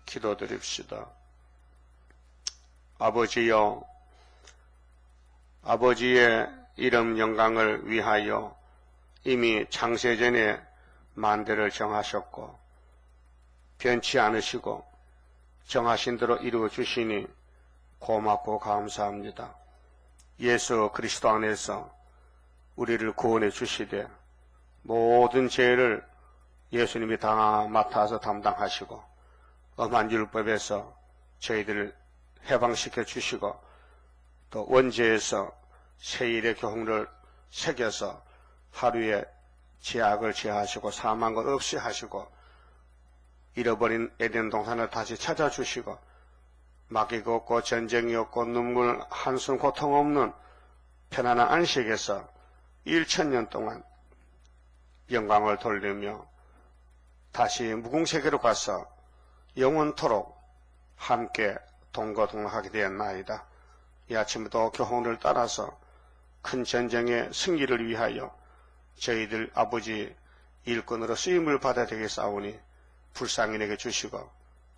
기도드립시다. 아버지여, 아버지의 이름 영광을 위하여 이미 창세전에 만대를 정하셨고 변치 않으시고 정하신 대로 이루어 주시니 고맙고 감사합니다. 예수 그리스도 안에서 우리를 구원해 주시되 모든 죄를 예수님이 다 맡아서 담당하시고 엄한 율법에서 저희들을 해방시켜 주시고 또 원죄에서 세일의 교훈을 새겨서 하루에 죄악을 제하시고 사망 것 없이 하시고 잃어버린 에덴 동산을 다시 찾아주시고 마귀가 없고 전쟁이 없고 눈물 한숨 고통 없는 편안한 안식에서 1000년 동안 영광을 돌리며 다시 무궁세계로 가서 영원토록 함께 동거동락하게 되었나이다. 이 아침부터 교훈을 따라서 큰 전쟁의 승리를 위하여 저희들 아버지 일꾼으로 쓰임을 받아야 되겠사오니 불쌍인에게 주시고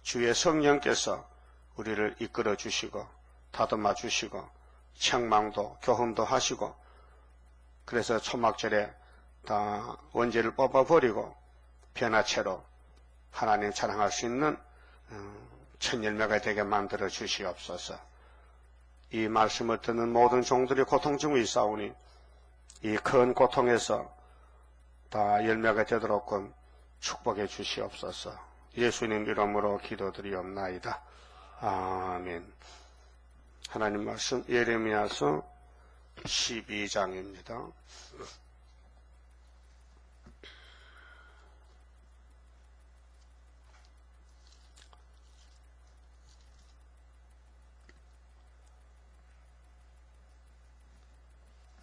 주의 성령께서 우리를 이끌어 주시고 다듬어 주시고 책망도 교훈도 하시고 그래서 초막절에 다 원죄를 뽑아버리고 변화체로 하나님 찬양할 수 있는 천열매가 되게 만들어 주시옵소서. 이 말씀을 듣는 모든 종들이 고통 중에 있사오니 이 큰 고통에서 다 열매가 되도록끔 축복해 주시옵소서. 예수님 이름으로 기도드리옵나이다. 아멘. 하나님 말씀 예레미야서 12장입니다.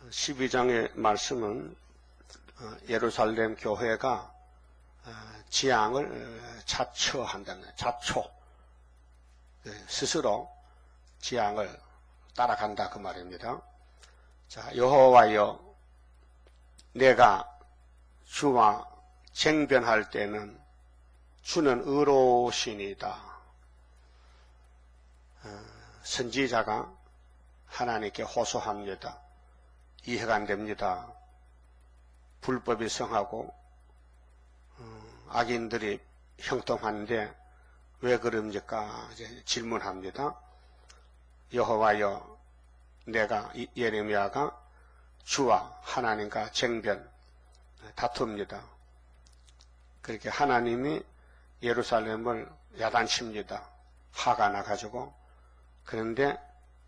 (12장의) 말씀은 예루살렘 교회가 지향을 자처한다는 자초, 스스로 지향을 따라간다 그 말입니다. 자, 여호와여, 내가 주와 쟁변할 때는 주는 의로우시니다. 선지자가 하나님께 호소합니다. 이해가 안 됩니다. 불법이 성하고 악인들이 형통하는데 왜 그럽니까? 이제 질문합니다. 여호와여, 내가 예레미야가 주와 하나님과 쟁변 다툽니다. 그렇게 하나님이 예루살렘을 야단칩니다. 화가 나가지고. 그런데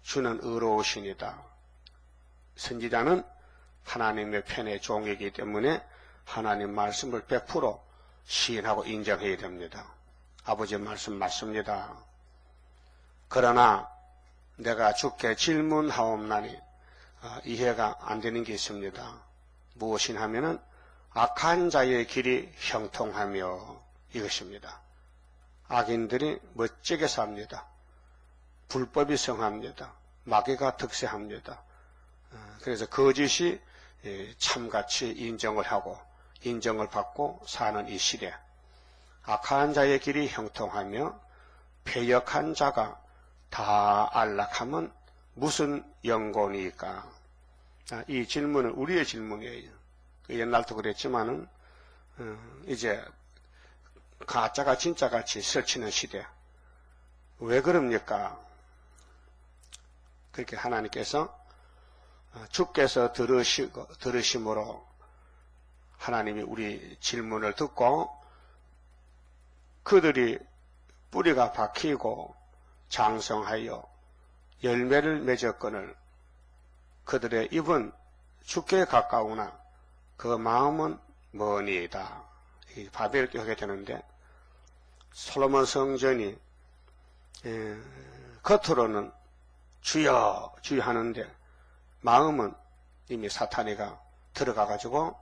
주는 의로우시니다. 선지자는 하나님의 편의 종이기 때문에 하나님 말씀을 100% 시인하고 인정해야 됩니다. 아버지 말씀 맞습니다. 그러나 내가 주께 질문하옵나니 이해가 안 되는 게 있습니다. 무엇이냐 하면은 악한 자의 길이 형통하며 이것입니다. 악인들이 멋지게 삽니다. 불법이 성합니다. 마귀가 득세합니다. 그래서 거짓이 참같이 인정을 하고 인정을 받고 사는 이 시대, 악한 자의 길이 형통하며 패역한 자가 다 안락하면 무슨 영곤이니까? 이 질문은 우리의 질문이에요. 옛날도 그랬지만은 이제 가짜가 진짜같이 설치는 시대. 왜 그럽니까? 그렇게 하나님께서 주께서 들으심으로 하나님이 우리 질문을 듣고 그들이 뿌리가 박히고 장성하여 열매를 맺었거늘 그들의 입은 주께 가까우나 그 마음은 머니이다. 바벨 하게 되는데 솔로몬 성전이 겉으로는 주여 주여 하는데 마음은 이미 사탄이가 들어가가지고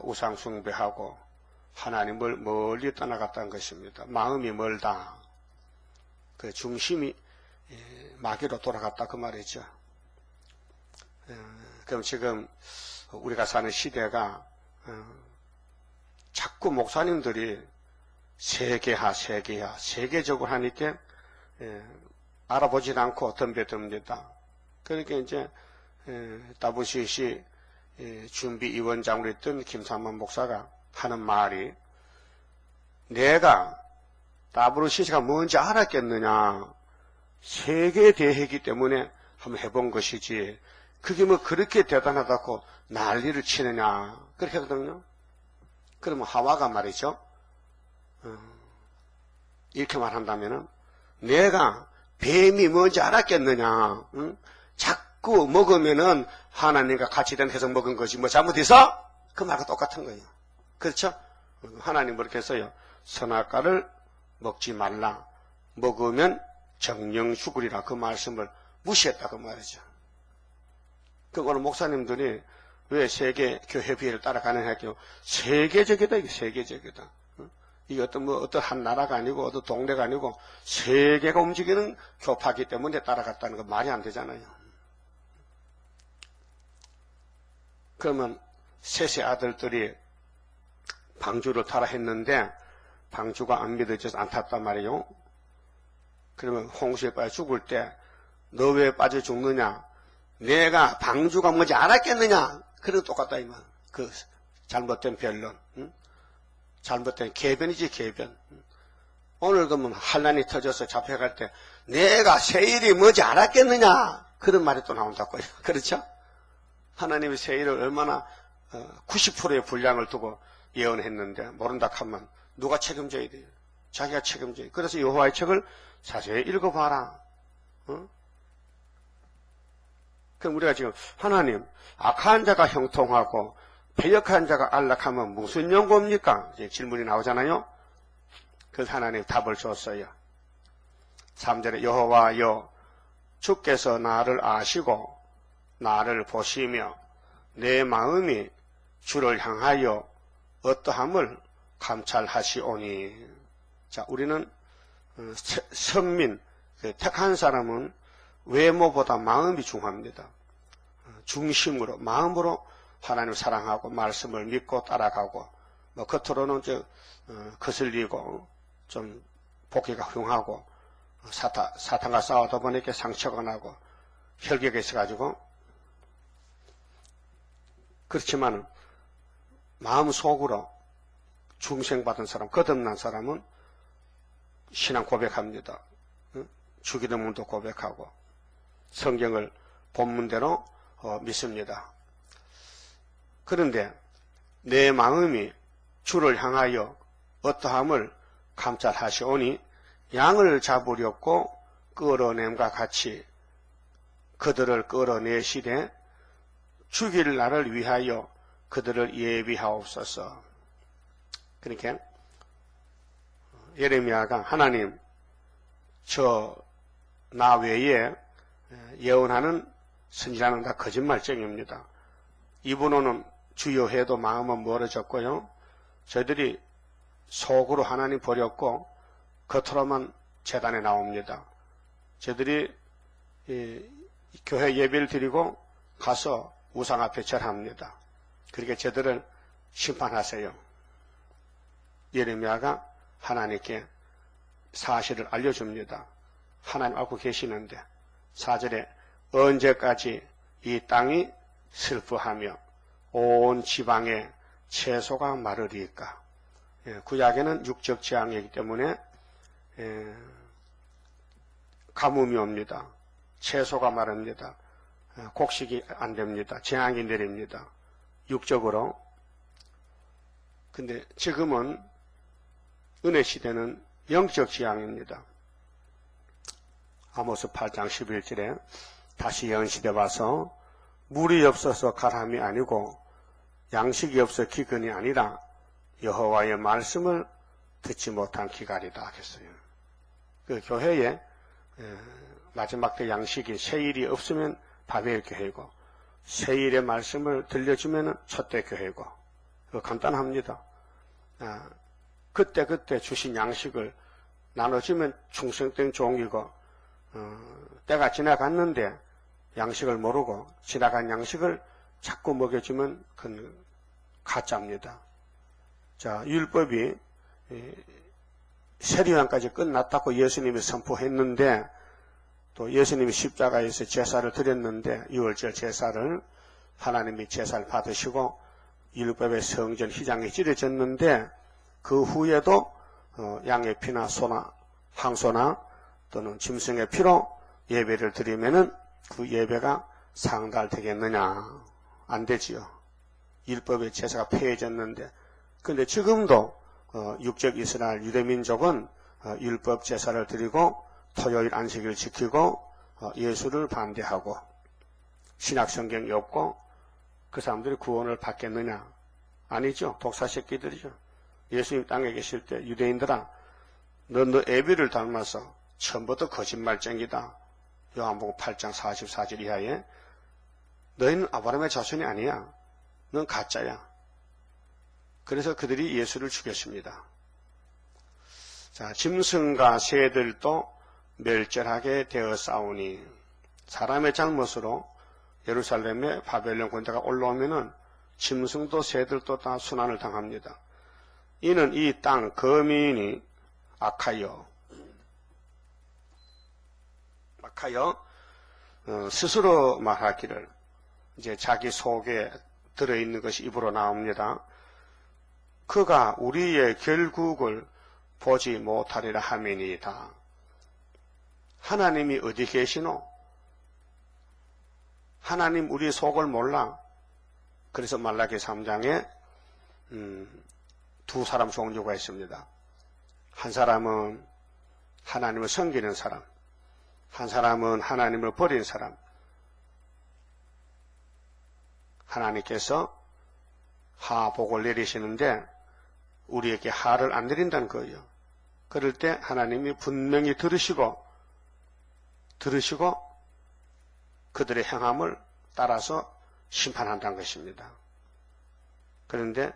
우상 숭배하고 하나님을 멀리 떠나갔다는 것입니다. 마음이 멀다. 그 중심이 마귀로 돌아갔다 그 말이죠. 그럼 지금 우리가 사는 시대가 자꾸 목사님들이 세계화, 세계적으로 하니까 알아보지 않고 덤벼듭니다. 그러니까 이제 WCC 준비위원장으로 있던 김삼만 목사가 하는 말이, 내가 WCC가 뭔지 알았겠느냐, 세계에 대해이기 때문에 한번 해본 것이지, 그게 뭐 그렇게 대단하다고 난리를 치느냐, 그렇게 하거든요. 그러면 하와가 말이죠, 이렇게 말한다면은, 내가 뱀이 뭔지 알았겠느냐, 응? 자꾸 먹으면은 하나님과 같이 된 해서 먹은 거지 뭐 잘못해서? 그 말과 똑같은 거예요. 그렇죠? 하나님 그렇게 했어요. 선악과를 먹지 말라, 먹으면 정령 죽으리라, 그 말씀을 무시했다 그 말이죠. 그거는 목사님들이 왜 세계 교회비를 따라가는 할게요. 세계적이다, 이게 세계적이다. 이게 어떤 한 나라가 아니고 어떤 동네가 아니고 세계가 움직이는 교파기 때문에 따라갔다는 건 말이 안 되잖아요. 그러면 셋의 아들들이 방주를 타라 했는데 방주가 안 믿어져서 안 탔단 말이에요. 그러면 홍수에 빠져 죽을 때 너 왜 빠져 죽느냐, 내가 방주가 뭔지 알았겠느냐, 그래도 똑같다 이 말. 그 잘못된 변론, 응? 잘못된 개변이지 개변. 오늘 그러면 환란이 터져서 잡혀갈 때 내가 세일이 뭔지 알았겠느냐, 그런 말이 또 나온다고요. 그렇죠? 하나님이 세일을 얼마나 90%의 분량을 두고 예언했는데 모른다 하면 누가 책임져야 돼요? 자기가 책임져야 돼요. 그래서 여호와의 책을 자세히 읽어봐라. 그럼 우리가 지금 하나님, 악한 자가 형통하고 패역한 자가 안락하면 무슨 연고입니까? 이제 질문이 나오잖아요. 그래서 하나님 답을 줬어요. 3절에 여호와여, 주께서 나를 아시고 나를 보시며 내 마음이 주를 향하여 어떠함을 감찰하시오니. 자, 우리는 선민, 택한 사람은 외모보다 마음이 중요합니다. 중심으로, 마음으로 하나님을 사랑하고 말씀을 믿고 따라가고, 뭐 겉으로는 거슬리고 좀 복귀가 흉하고 사탄과 싸우다 보니까 상처가 나고 혈기가 있어가지고, 그렇지만 마음 속으로 중생받은 사람, 거듭난 사람은 신앙 고백합니다. 주기도문도 고백하고 성경을 본문대로 믿습니다. 그런데 내 마음이 주를 향하여 어떠함을 감찰하시오니 양을 잡으려고 끌어냄과 같이 그들을 끌어내시되 죽일 날을 위하여 그들을 예비하옵소서. 그러니까 예레미야가 하나님, 나 외에 예언하는 선지자는 다 거짓말쟁이입니다. 이분은 주여 해도 마음은 멀어졌고요. 저희들이 속으로 하나님 버렸고 겉으로만 제단에 나옵니다. 저희들이 교회 예배를 드리고 가서 우상 앞에 절합니다. 그렇게 저들을 심판하세요. 예레미야가 하나님께 사실을 알려줍니다. 하나님 알고 계시는데 4절에 언제까지 이 땅이 슬퍼하며 온 지방에 채소가 마르리까. 구약에는 육적 재앙이기 때문에 가뭄이 옵니다. 채소가 마릅니다. 곡식이 안 됩니다. 재앙이 내립니다. 육적으로. 근데 지금은 은혜 시대는 영적 재앙입니다. 아모스 8장 11절에 다시 영시대 와서 물이 없어서 가람이 아니고 양식이 없어 기근이 아니라 여호와의 말씀을 듣지 못한 기갈이다 하겠어요. 그 교회에 마지막 때 양식이 세일이 없으면 바벨 교회고 세일의 말씀을 들려주면 첫대 교회고 간단합니다. 그때 주신 양식을 나눠주면 충성된 종이고 때가 지나갔는데 양식을 모르고 지나간 양식을 자꾸 먹여주면 그건 가짜입니다. 자, 율법이 세례요한까지 끝났다고 예수님이 선포했는데 또 예수님이 십자가에서 제사를 드렸는데 유월절 제사를 하나님이 제사를 받으시고 율법의 성전 휘장이 찌려졌는데 그 후에도 양의 피나 소나 황소나 또는 짐승의 피로 예배를 드리면은 그 예배가 상달되겠느냐? 안 되지요. 율법의 제사가 폐해졌는데, 근데 지금도 육적 이스라엘 유대민족은 율법 제사를 드리고 토요일 안식일을 지키고 예수를 반대하고 신약 성경이 없고 그 사람들이 구원을 받겠느냐? 아니죠. 독사 새끼들이죠. 예수님 땅에 계실 때 유대인들아, 너 애비를 닮아서 처음부터 거짓말쟁이다. 요한복음 8장 44절 이하에 너희는 아브라함의 자손이 아니야. 넌 가짜야. 그래서 그들이 예수를 죽였습니다. 자, 짐승과 새들도 멸절하게 되었사오니 사람의 잘못으로 예루살렘에 바벨론 군대가 올라오면은 짐승도 새들도 다 순환을 당합니다. 이는 이 땅 거민이 악하여 스스로 말하기를, 이제 자기 속에 들어있는 것이 입으로 나옵니다. 그가 우리의 결국을 보지 못하리라 하매니이다. 하나님이 어디 계시노? 하나님 우리 속을 몰라. 그래서 말라기 3장에 두 사람 종류가 있습니다. 한 사람은 하나님을 섬기는 사람, 한 사람은 하나님을 버린 사람. 하나님께서 하복을 내리시는데 우리에게 하를 안 내린다는 거예요. 그럴 때 하나님이 분명히 들으시고 그들의 행함을 따라서 심판한다는 것입니다. 그런데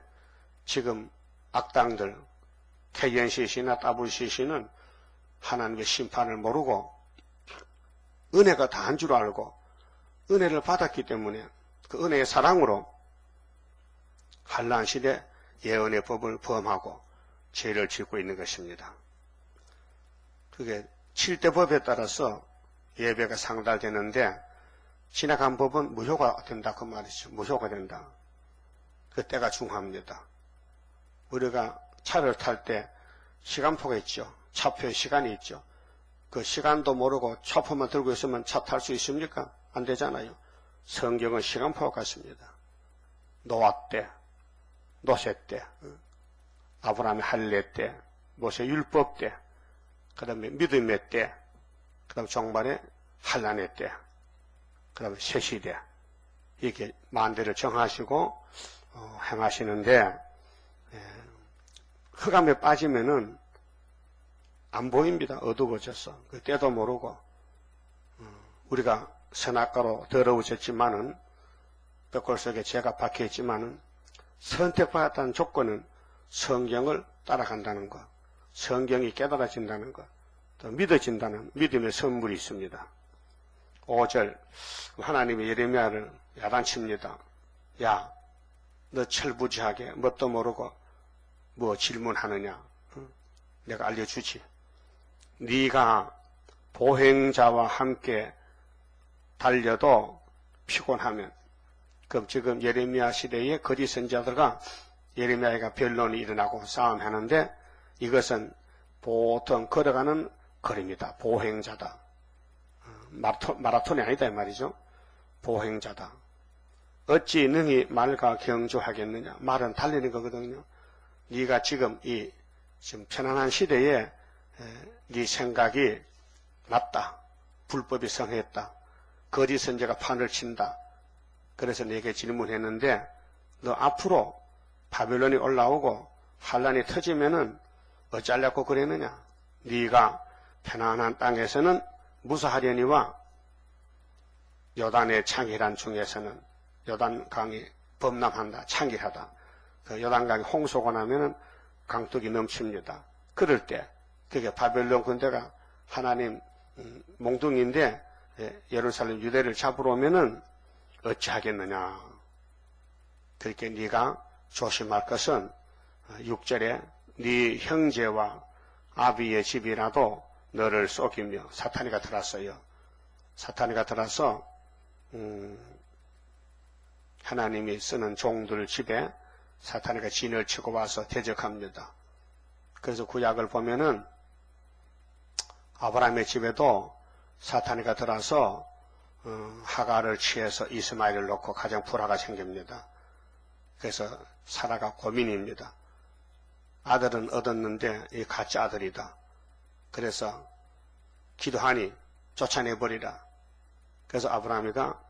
지금 악당들 KNCC나 WCC는 하나님의 심판을 모르고 은혜가 다한 줄 알고 은혜를 받았기 때문에 그 은혜의 사랑으로 한란 시대 예언의 법을 범하고 죄를 짓고 있는 것입니다. 그게 7대 법에 따라서 예배가 상달되는데 지나간 법은 무효가 된다 그 말이죠. 무효가 된다. 그때가 중요합니다. 우리가 차를 탈 때 시간표가 있죠. 차표에 시간이 있죠. 그 시간도 모르고 차표만 들고 있으면 차 탈 수 있습니까? 안 되잖아요. 성경은 시간표와 같습니다. 노아 때, 노세 때, 아브라함의 할례 때, 모세 율법 때, 그 다음에 믿음의 때, 그 다음에 종말의 환난의 때, 그 다음에 새시대, 이렇게 만대를 정하시고 행하시는데, 흑암에 빠지면은 안 보입니다. 어두워져서. 그 때도 모르고. 우리가 선악과로 더러워졌지만은, 벽골 속에 죄가 박혀있지만은, 선택받았다는 조건은 성경을 따라간다는 것, 성경이 깨달아진다는 것, 또 믿어진다는 믿음의 선물이 있습니다. 5절, 하나님이 예레미야를 야단칩니다. 야, 너 철부지하게 뭣도 모르고 뭐 질문하느냐? 내가 알려주지. 네가 보행자와 함께 달려도 피곤하면, 그럼 지금 예레미야 시대의 거짓 선지자들과 예레미야가 변론이 일어나고 싸움하는데 이것은 보통 걸어가는 거리입니다. 보행자다. 마라톤이 아니다 이 말이죠. 보행자다. 어찌 능히 말과 경주하겠느냐. 말은 달리는 거거든요. 네가 지금 지금 편안한 시대에 네 생각이 맞다. 불법이 성했다. 거짓 선지자가 판을 친다. 그래서 내게 질문했는데 너 앞으로 바벨론이 올라오고 환란이 터지면은 어쩌려고 그랬느냐. 네가 편안한 땅에서는 무사하려니와 요단의 창일한 중에서는 요단강이 범람한다. 창일하다. 그 요단강이 홍수가 나면은 강둑이 넘칩니다. 그럴 때 그게 바벨론 군대가 하나님 몽둥이인데 예루살렘 유대를 잡으러 오면은 어찌하겠느냐. 그렇게 네가 조심할 것은 6절에 네 형제와 아비의 집이라도 너를 속이며 사탄이가 들었어요. 사탄이가 들어서 하나님이 쓰는 종들 집에 사탄이가 진을 치고 와서 대적합니다. 그래서 구약을 보면은 아브라함의 집에도 사탄이가 들어서 하가를 취해서 이스마엘을 놓고 가정 불화가 생깁니다. 그래서 사라가 고민입니다. 아들은 얻었는데 이 가짜 아들이다. 그래서 기도하니 쫓아내버리라. 그래서 아브라함이가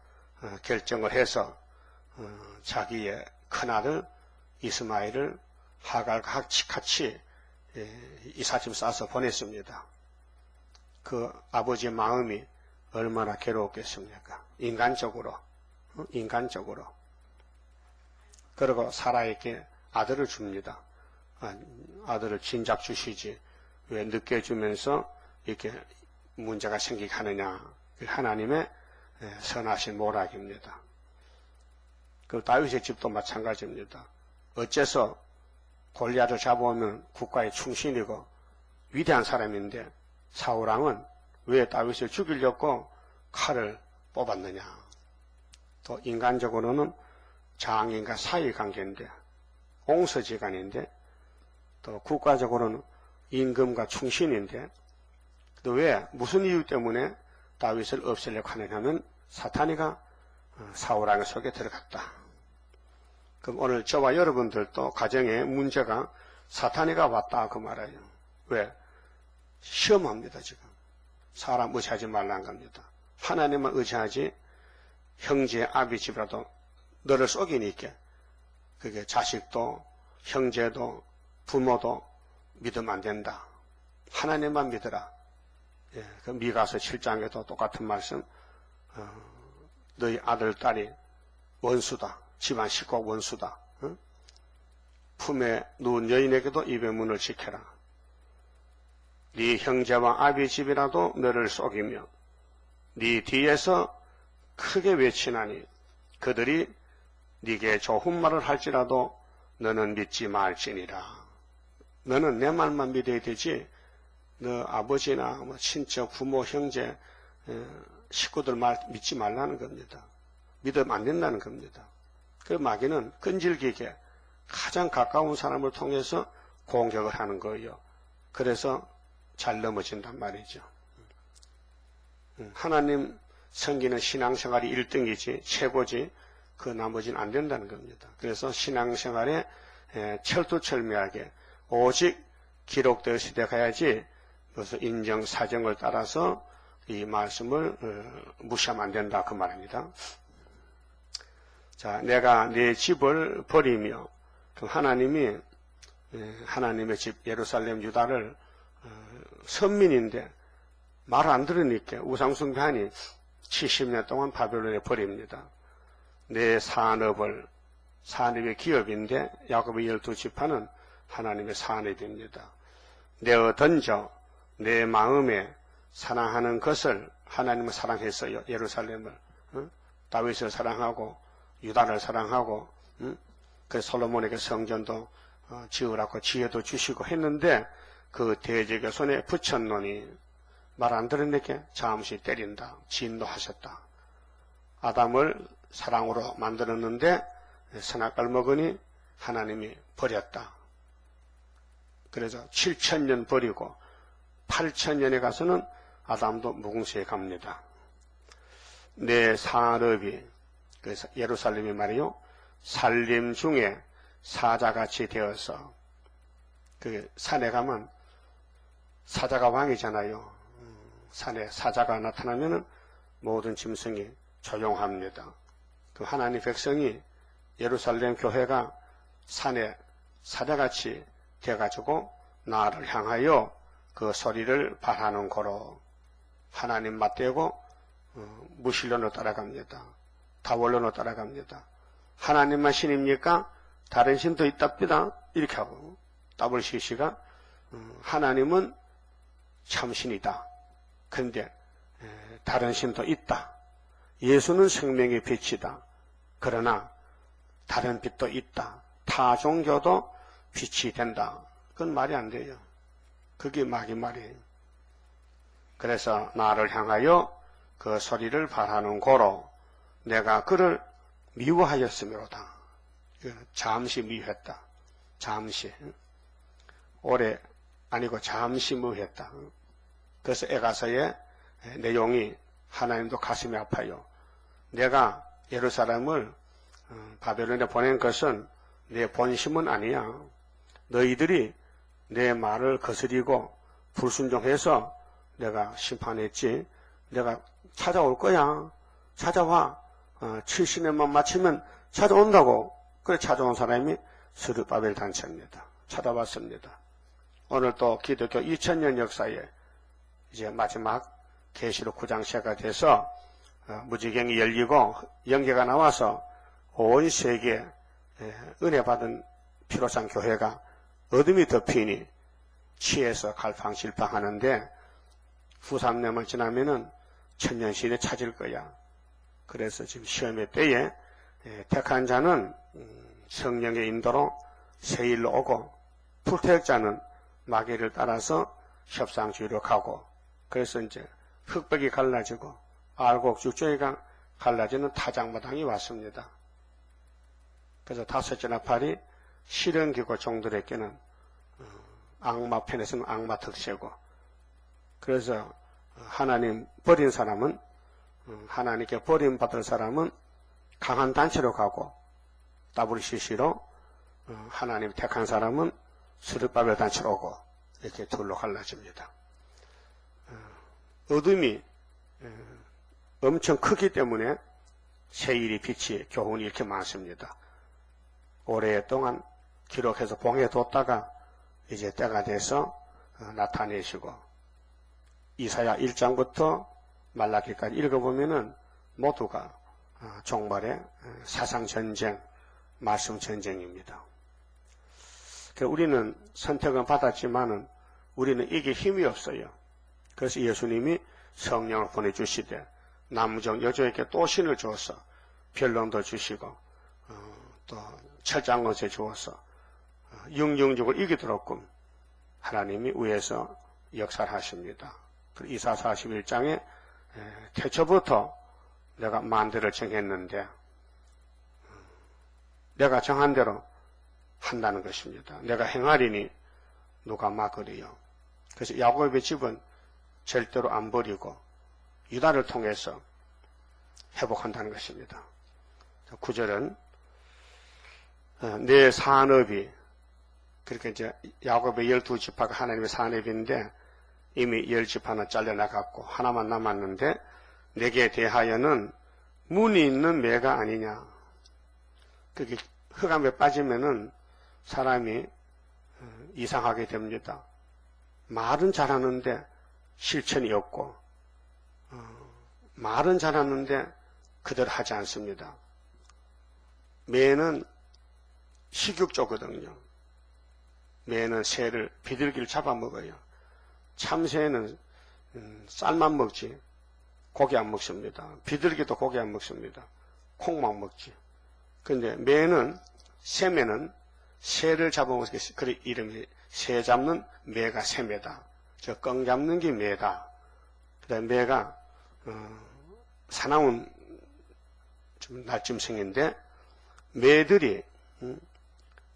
결정을 해서 자기의 큰아들 이스마엘을 하갈과 같이 이삿짐 싸서 보냈습니다. 그 아버지의 마음이 얼마나 괴로웠겠습니까? 인간적으로. 그리고 사라에게 아들을 줍니다. 아들을 진작 주시지 왜 늦게 주면서 이렇게 문제가 생기게 하느냐. 하나님의 선하신 모락입니다. 그 다윗의 집도 마찬가지입니다. 어째서 골리앗을 잡아오면 국가의 충신이고 위대한 사람인데 사울왕은 왜 다윗을 죽이려고 칼을 뽑았느냐. 또 인간적으로는 장인과 사이관계인데 옹서지간인데 또 국가적으로는 임금과 충신인데 또 왜 무슨 이유 때문에 다윗을 없애려고 하느냐 하면 사탄이가 사울왕의 속에 들어갔다. 그럼 오늘 저와 여러분들도 가정에 문제가 사탄이가 왔다 그 말이에요. 왜? 시험합니다 지금. 사람 의지하지 말라는 겁니다. 하나님만 의지하지 형제 아비 집이라도 너를 속이니까 그게 자식도 형제도 부모도 믿으면 안 된다. 하나님만 믿어라. 예, 그 미가서 7장에도 똑같은 말씀. 너희 아들 딸이 원수다. 집안 식구가 원수다. 응? 품에 누운 여인에게도 입의 문을 지켜라. 네 형제와 아비 집이라도 너를 속이며 네 뒤에서 크게 외치나니 그들이 네게 좋은 말을 할지라도 너는 믿지 말지니라. 너는 내 말만 믿어야 되지 너 아버지나 뭐 친척, 부모, 형제, 식구들 말 믿지 말라는 겁니다. 믿으면 안 된다는 겁니다. 그 마귀는 끈질기게 가장 가까운 사람을 통해서 공격을 하는 거예요. 그래서 잘 넘어진단 말이죠. 하나님 섬기는 신앙생활이 1등이지 최고지 그 나머지는 안 된다는 겁니다. 그래서 신앙생활에 철두철미하게 오직 기록되어 시대 가야지 그래서 인정사정을 따라서 이 말씀을 무시하면 안 된다 그 말입니다. 자, 내가 내 집을 버리며 그럼 하나님이 하나님의 집 예루살렘 유다를 선민인데 말 안 들으니까 우상숭배하니 70년 동안 바벨론에 버립니다. 내 산업을 산업의 기업인데 야곱의 12지파는 하나님의 산업입니다. 내어 던져 내 마음에 사랑하는 것을 하나님을 사랑했어요. 예루살렘을 다윗을 사랑하고 유다를 사랑하고 그래서 솔로몬에게 성전도 지으라고 지혜도 주시고 했는데 그 대적의 손에 붙였노니 말 안 들으니까 잠시 때린다. 진노하셨다. 아담을 사랑으로 만들었는데 선악과를 먹으니 하나님이 버렸다. 그래서 7,000년 버리고 8,000년에 가서는 아담도 무궁수에 갑니다. 내 산업이 그래서 예루살렘이 말이요 살림 중에 사자같이 되어서 그 산에 가면 사자가 왕이잖아요. 산에 사자가 나타나면 모든 짐승이 조용합니다. 그 하나님 백성이 예루살렘 교회가 산에 사자같이 되어가지고 나를 향하여 그 소리를 발하는 거로 하나님 맞대고 무신론으로 따라갑니다. 다원론으로 따라갑니다. 하나님만 신입니까? 다른 신도 있답니다. 이렇게 하고 WCC가 하나님은 참신이다. 그런데 다른 신도 있다. 예수는 생명의 빛이다. 그러나 다른 빛도 있다. 타 종교도 빛이 된다. 그건 말이 안 돼요. 그게 마귀 말이에요. 그래서 나를 향하여 그 소리를 발하는 고로 내가 그를 미워하였으므로다. 잠시 미워했다. 잠시. 오래 아니고 잠시 미워했다. 그래서 에가서의 내용이 하나님도 가슴이 아파요. 내가 예루살렘을 바벨론에 보낸 것은 내 본심은 아니야. 너희들이 내 말을 거스리고 불순종해서 내가 심판했지. 내가 찾아올 거야. 찾아와. 70년만 마치면 찾아온다고. 그래 찾아온 사람이 스룹바벨 단체입니다. 찾아왔습니다. 오늘 또 기독교 2000년 역사에 이제 마지막 계시록 9장 시가 돼서 무지경이 열리고 영계가 나와서 온 세계에 은혜 받은 피로상 교회가 어둠이 덮이니 취해서 갈팡질팡하는데 후 3년만 지나면은 천년시대 찾을 거야. 그래서 지금 시험의 때에 택한 자는 성령의 인도로 세일로 오고 불택자는 마귀를 따라서 협상주의로 가고 그래서 이제 흑백이 갈라지고 알곡죽조이가 갈라지는 타작마당이 왔습니다. 그래서 다섯째 나팔이 실현기고 종들에게는 악마 편에서는 악마 특세고 그래서 하나님 버린 사람은 하나님께 버림받을 사람은 강한 단체로 가고 WCC로 하나님 택한 사람은 스룹바벨 단체로 오고 이렇게 둘로 갈라집니다. 어둠이 엄청 크기 때문에 세일이 빛이 교훈이 이렇게 많습니다. 오랫동안 기록해서 봉해뒀다가 이제 때가 돼서 나타내시고 이사야 1장부터 말라기까지 읽어보면은 모두가 종말의 사상전쟁, 말씀전쟁입니다. 우리는 선택은 받았지만은 우리는 이게 힘이 없어요. 그래서 예수님이 성령을 보내주시되 남정 여조에게 또 신을 주어서 변론도 주시고 또 철장것에 주어서 영영적으로 이기도록끔 하나님이 위에서 역사를 하십니다. 이사 41장에 태초부터 내가 만대를 정했는데 내가 정한 대로 한다는 것입니다. 내가 행하리니 누가 막으리요. 그래서 야곱의 집은 절대로 안 버리고 유다를 통해서 회복한다는 것입니다. 9절은 내 산업이 그렇게 이제 야곱의 12지파가 하나님의 산업인데 이미 10지파는 잘려나갔고 하나만 남았는데 내게 대하여는 문이 있는 매가 아니냐. 그게 흑암에 빠지면은 사람이 이상하게 됩니다. 말은 잘하는데 실천이 없고 말은 잘하는데 그대로 하지 않습니다. 매는 식육조거든요. 매는 새를 비둘기를 잡아먹어요. 참새는 쌀만 먹지 고기 안 먹습니다. 비둘기도 고기 안 먹습니다. 콩만 먹지. 근데 매는 새매는 새를 잡아먹기 그래 이름이 새 잡는 매가 새매다. 저 羹 잡는 게 매다. 그다음 매가 사나운 좀 날짐승인데 매들이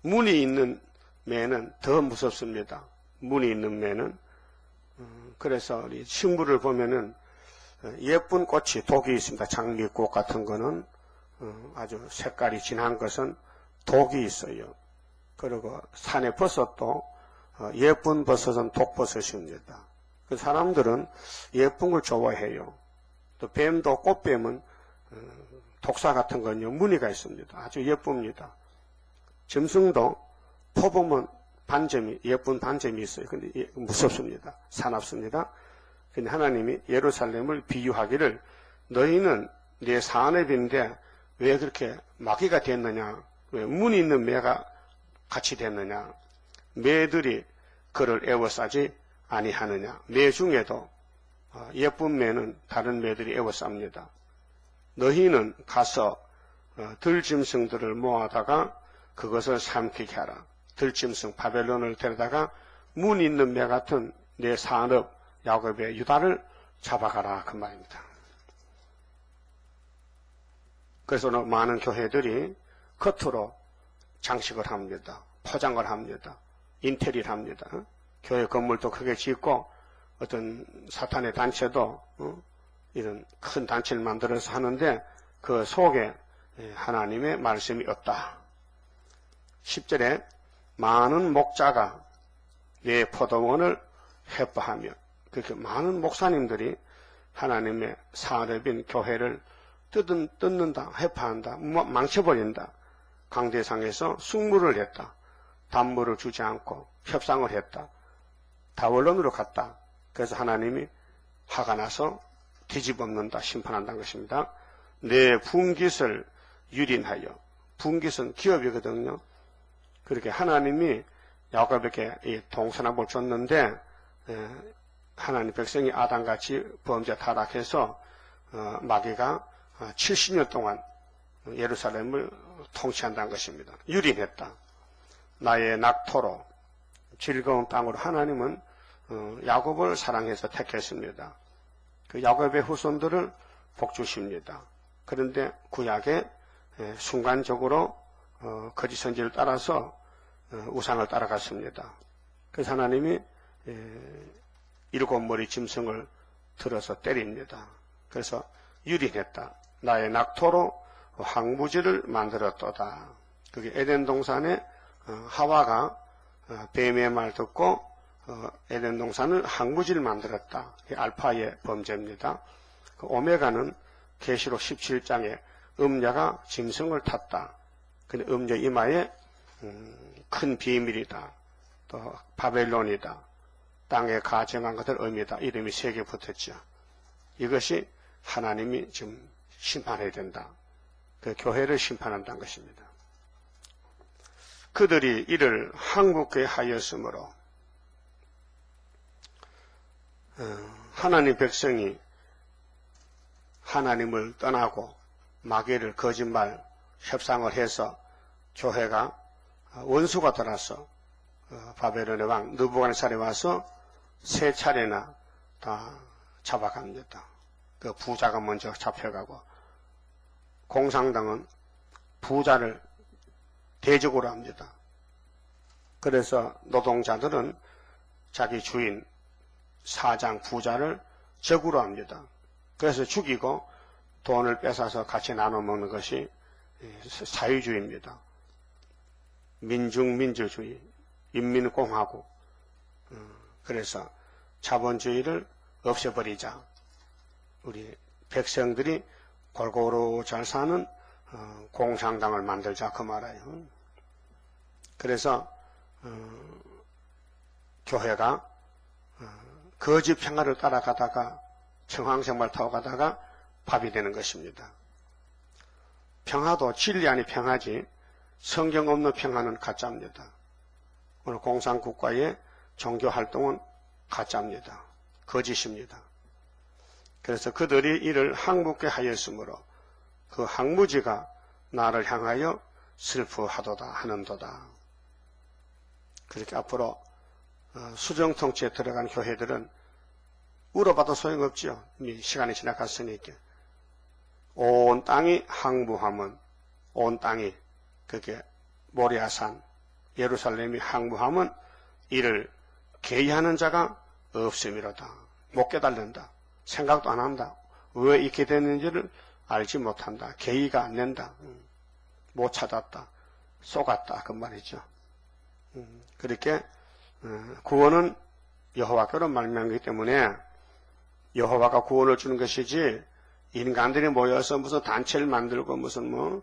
문이 있는 매는 더 무섭습니다. 문이 있는 매는 그래서 우리 식물을 보면은 예쁜 꽃이 독이 있습니다. 장미꽃 같은 거는 아주 색깔이 진한 것은 독이 있어요. 그리고 산의 버섯도 예쁜 버섯은 독버섯입니다. 그 사람들은 예쁜 걸 좋아해요. 또 뱀도 꽃뱀은 독사 같은 건요 무늬가 있습니다. 아주 예쁩니다. 짐승도 포보면 반점이 예쁜 반점이 있어요. 근데 무섭습니다. 사납습니다. 근데 하나님이 예루살렘을 비유하기를 너희는 내 산업인데 왜 그렇게 마귀가 됐느냐? 왜 문이 있는 매가 같이 됐느냐? 매들이 그를 애워싸지 아니하느냐? 매 중에도 예쁜 매는 다른 매들이 애워쌉니다. 너희는 가서 들짐승들을 모아다가 그것을 삼키게 하라. 들짐승 바벨론을 데려다가 문 있는 매 같은 내 산업 야곱의 유다를 잡아가라 그 말입니다. 그래서 오늘 많은 교회들이 겉으로 장식을 합니다. 포장을 합니다. 인테리어를 합니다. 교회 건물도 크게 짓고 어떤 사탄의 단체도 이런 큰 단체를 만들어서 하는데 그 속에 하나님의 말씀이 없다. 10절에 많은 목자가 내 포도원을 해파하며, 그렇게 많은 목사님들이 하나님의 산업인 교회를 뜯는다, 해파한다, 망쳐버린다. 강대상에서 숙무를 했다. 단물을 주지 않고 협상을 했다. 다원론으로 갔다. 그래서 하나님이 화가 나서 뒤집어엎는다, 심판한다는 것입니다. 내 분깃을 유린하여, 분깃은 기업이거든요. 그렇게 하나님이 야곱에게 이 동서남북을 줬는데 하나님 백성이 아담같이 범죄 타락해서 마귀가 70년 동안 예루살렘을 통치한다는 것입니다. 유린했다. 나의 낙토로 즐거운 땅으로 하나님은 야곱을 사랑해서 택했습니다. 그 야곱의 후손들을 복주십니다. 그런데 구약에 순간적으로 거짓 선지를 따라서 우상을 따라갔습니다. 그래서 하나님이 7머리 짐승을 들어서 때립니다. 그래서 유린했다. 나의 낙토로 황무지를 만들었도다. 그게 에덴 동산에 하와가 뱀의 말 듣고 에덴 동산을 황무지를 만들었다. 이게 알파의 범죄입니다. 그 오메가는 계시록 17장에 음녀가 짐승을 탔다. 근데 음녀 이마에 큰 비밀이다. 또 바벨론이다. 땅에 가정한 것들 의미다. 이름이 3개 붙었죠. 이것이 하나님이 지금 심판해야 된다. 그 교회를 심판한다는 것입니다. 그들이 이를 항복케 하였으므로 하나님 백성이 하나님을 떠나고 마귀를 거짓말 협상을 해서 교회가 원수가 돌아서 바벨론의 왕 느부갓네살이 와서 3차례나 다 잡아갑니다. 그 부자가 먼저 잡혀가고 공산당은 부자를 대적으로 합니다. 그래서 노동자들은 자기 주인 사장 부자를 적으로 합니다. 그래서 죽이고 돈을 뺏어서 같이 나눠 먹는 것이 사회주의입니다. 민중민주주의, 인민공화국. 그래서 자본주의를 없애버리자. 우리 백성들이 골고루 잘 사는 공산당을 만들자 그 말이에요. 그래서 교회가 거짓 평화를 따라가다가 청황생활 타고 가다가 밥이 되는 것입니다. 평화도 진리 아닌 평화지 성경 없는 평화는 가짜입니다. 오늘 공산국가의 종교활동은 가짜입니다. 거짓입니다. 그래서 그들이 이를 항복케 하였으므로 그 항무지가 나를 향하여 슬퍼하도다 하는도다. 그렇게 앞으로 수정통치에 들어간 교회들은 울어봐도 소용없지요. 이미 시간이 지나갔으니까. 온 땅이 항무하면, 온 땅이 그게 모리아산 예루살렘이 항무하면 이를 계의하는 자가 없음이로다. 못 깨달는다. 생각도 안 한다. 왜 이렇게 됐는지를 알지 못한다. 계의가 안 된다. 못 찾았다. 속았다. 그 말이죠. 그렇게 구원은 여호와께로 말미암기 때문에 여호와가 구원을 주는 것이지 인간들이 모여서 무슨 단체를 만들고 무슨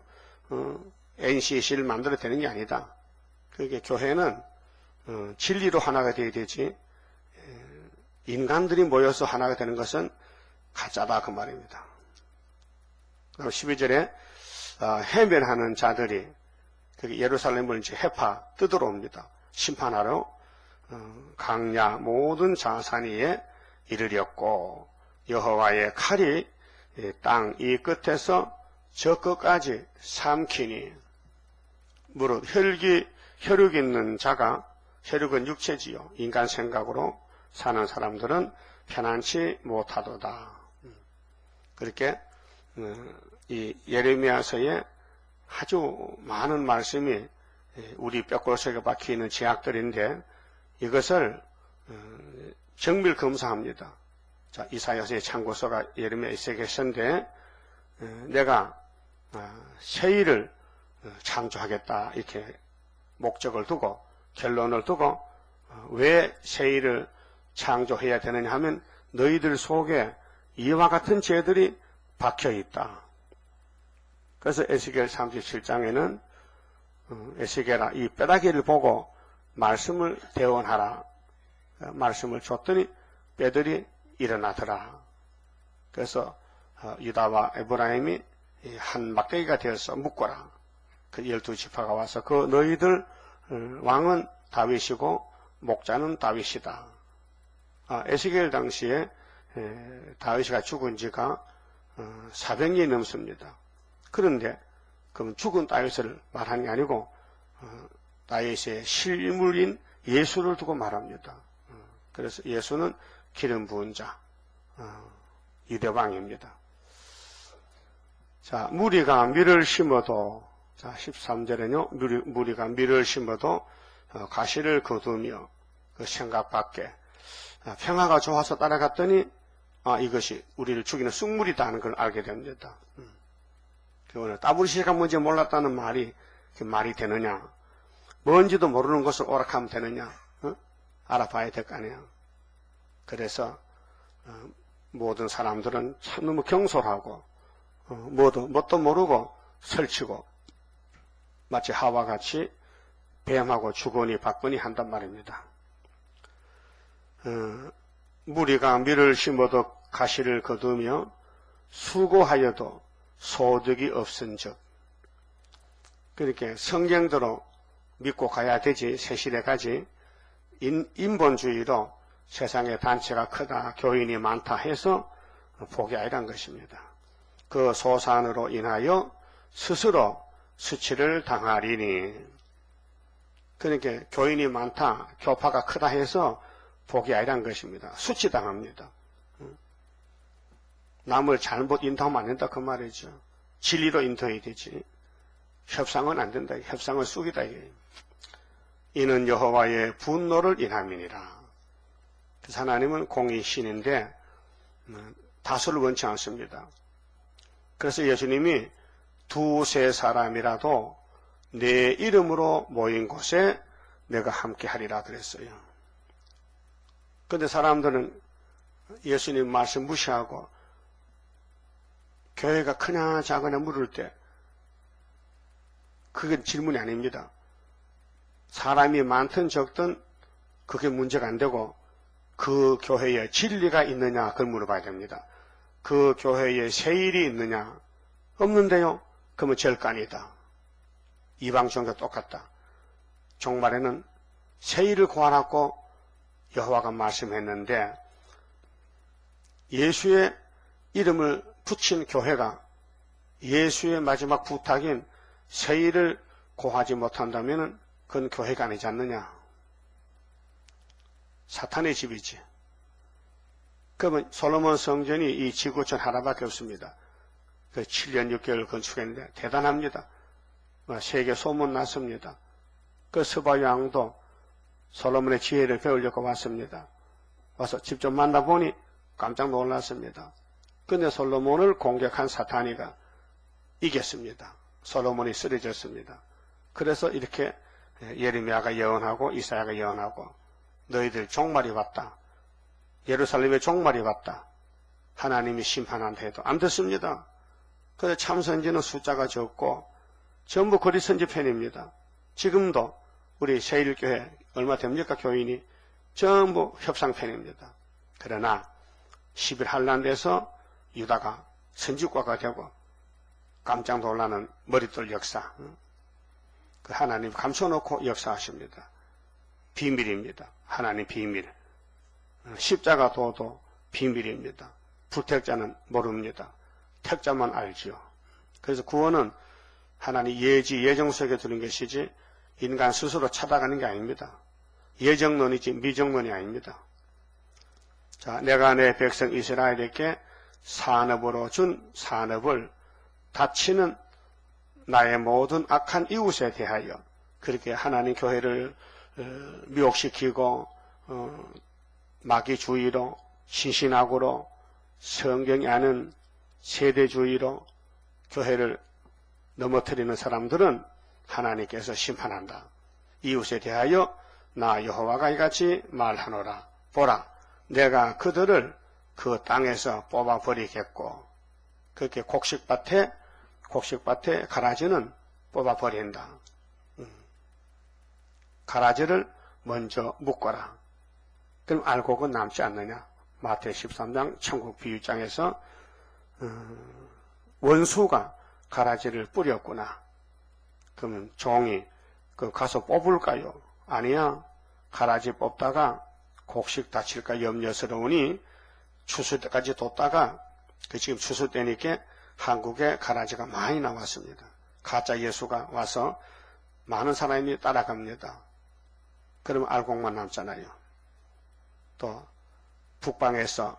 NCC를 만들어 되는 게 아니다. 그게 교회는 진리로 하나가 되어야 되지 인간들이 모여서 하나가 되는 것은 가짜다 그 말입니다. 12절에 해면하는 자들이 예루살렘을 이제 해파 뜯으러 옵니다. 심판하러 강야 모든 자산 위에 이르렀고 여호와의 칼이 땅 이 끝에서 저 끝까지 삼키니 무릇 혈육 있는 자가 혈육은 육체지요. 인간 생각으로 사는 사람들은 편안치 못하도다. 그렇게 이 예레미야서에 아주 많은 말씀이 우리 뼈골속에 박혀있는 제약들인데 이것을 정밀 검사합니다. 자, 이사야서의 참고서가 예레미야 이세계서인데 내가 세일을 창조하겠다 이렇게 목적을 두고 결론을 두고 왜 세일을 창조해야 되느냐 하면 너희들 속에 이와 같은 죄들이 박혀있다. 그래서 에스겔 37장에는 에스겔아 이 뼈다귀를 보고 말씀을 대언하라. 말씀을 줬더니 뼈들이 일어나더라. 그래서 유다와 에브라임이 한 막대기가 되어서 묶어라. 그 12지파가 와서 그 너희들 왕은 다윗이고 목자는 다윗이다. 에스겔 당시에 다윗이가 죽은 지가 400년이 넘습니다. 그런데 그럼 죽은 다윗을 말하는 게 아니고 다윗의 실물인 예수를 두고 말합니다. 그래서 예수는 기름 부은 자, 유대왕입니다. 자, 무리가 밀을 심어도, 자, 13절에는요, 무리가 밀을 심어도 가시를 거두며 그 생각 밖에 평화가 좋아서 따라갔더니 이것이 우리를 죽이는 쑥물이다 하는 걸 알게 됩니다. 그거는 따블시가 뭔지 몰랐다는 말이 되느냐? 뭔지도 모르는 것을 오락하면 되느냐? 알아봐야 될 거 아니야. 그래서 모든 사람들은 참 너무 경솔하고 뭣도 모르고 설치고 마치 하와 같이 뱀하고 주거니 받거니 한단 말입니다. 무리가 밀을 심어도 가시를 거두며 수고하여도 소득이 없은즉 그렇게 성경대로 믿고 가야 되지 세실에 가지 인본주의로 세상에 단체가 크다 교인이 많다 해서 복이 아니란 것입니다. 그 소산으로 인하여 스스로 수치를 당하리니 그러니까 교인이 많다 교파가 크다 해서 복이 아니란 것입니다. 수치당합니다. 남을 잘못 인도하면 안 된다 그 말이죠. 진리로 인도해야 되지. 협상은 안 된다. 협상은 쑥이다. 이는 여호와의 분노를 인함이니라. 그래서 하나님은 공의신인데 다수를 원치 않습니다. 그래서 예수님이 두세 사람이라도 내 이름으로 모인 곳에 내가 함께 하리라 그랬어요. 그런데 사람들은 예수님 말씀 무시하고 교회가 크냐 작으냐 물을 때 그게 질문이 아닙니다. 사람이 많든 적든 그게 문제가 안 되고 그 교회에 진리가 있느냐 그걸 물어봐야 됩니다. 그 교회에 세일이 있느냐 없는데요. 그러면 절간이다. 이방 종교 똑같다. 종말에는 세일을 구하라고 여호와가 말씀했는데 예수의 이름을 붙인 교회가 예수의 마지막 부탁인 세일을 고하지 못한다면 그건 교회가 아니지 않느냐. 사탄의 집이지. 그러면 솔로몬 성전이 이 지구촌 하나밖에 없습니다. 그 7년 6개월 건축했는데 대단합니다. 세계 소문 났습니다. 그 스바양도 솔로몬의 지혜를 배우려고 왔습니다. 와서 직접 만나보니 깜짝 놀랐습니다. 그런데 솔로몬을 공격한 사탄이가 이겼습니다. 솔로몬이 쓰러졌습니다. 그래서 이렇게 예레미야가 예언하고 이사야가 예언하고 너희들 종말이 왔다. 예루살렘의 종말이 왔다. 하나님이 심판한다 해도 안 듣습니다. 그래서 참선지는 숫자가 적고 전부 거리선지 편입니다. 지금도 우리 세일교회 얼마 됩니까? 교인이 전부 협상편입니다. 그러나 10일 한란돼서 유다가 선지과가 되고 깜짝 놀라는 머릿돌 역사. 그 하나님 감춰놓고 역사하십니다. 비밀입니다. 하나님 비밀. 십자가 도도 비밀입니다. 불택자는 모릅니다. 택자만 알지요. 그래서 구원은 하나님 예지 예정 속에 두는 것이지 인간 스스로 찾아가는 게 아닙니다. 예정론이지 미정론이 아닙니다. 자, 내가 내 백성 이스라엘에게 산업으로 준 산업을 다치는 나의 모든 악한 이웃에 대하여 그렇게 하나님 교회를 미혹시키고 마귀주의로 신신학으로 성경이 아는 세대주의로 교회를 넘어뜨리는 사람들은 하나님께서 심판한다. 이웃에 대하여 나 여호와가 이같이 말하노라. 보라, 내가 그들을 그 땅에서 뽑아버리겠고, 그렇게 곡식밭에 가라지는 뽑아버린다. 가라지를 먼저 묶어라. 그럼 알곡은 남지 않느냐? 마태 13장 천국 비유장에서 원수가 가라지를 뿌렸구나. 그러면 종이 가서 뽑을까요? 아니야. 가라지 뽑다가 곡식 다칠까 염려스러우니 추수 때까지 뒀다가 지금 추수 때니까 한국에 가라지가 많이 나왔습니다. 가짜 예수가 와서 많은 사람이 따라갑니다. 그러면 알곡만 남잖아요. 또 북방에서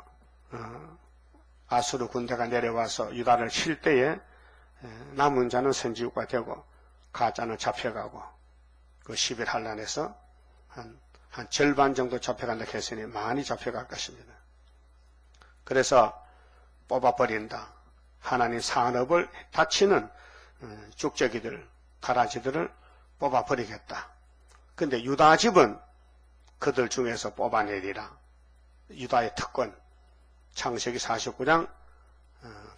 아수르 군대가 내려와서 유다를 칠 때에 남은 자는 선지국가 되고 가짜는 잡혀가고 그 10일 한란에서 한 절반 정도 잡혀간다 했으니 많이 잡혀갈 것입니다. 그래서 뽑아버린다. 하나님 산업을 다치는 쭉저기들, 가라지들을 뽑아버리겠다. 근데 유다 집은 그들 중에서 뽑아내리라. 유다의 특권. 창세기 49장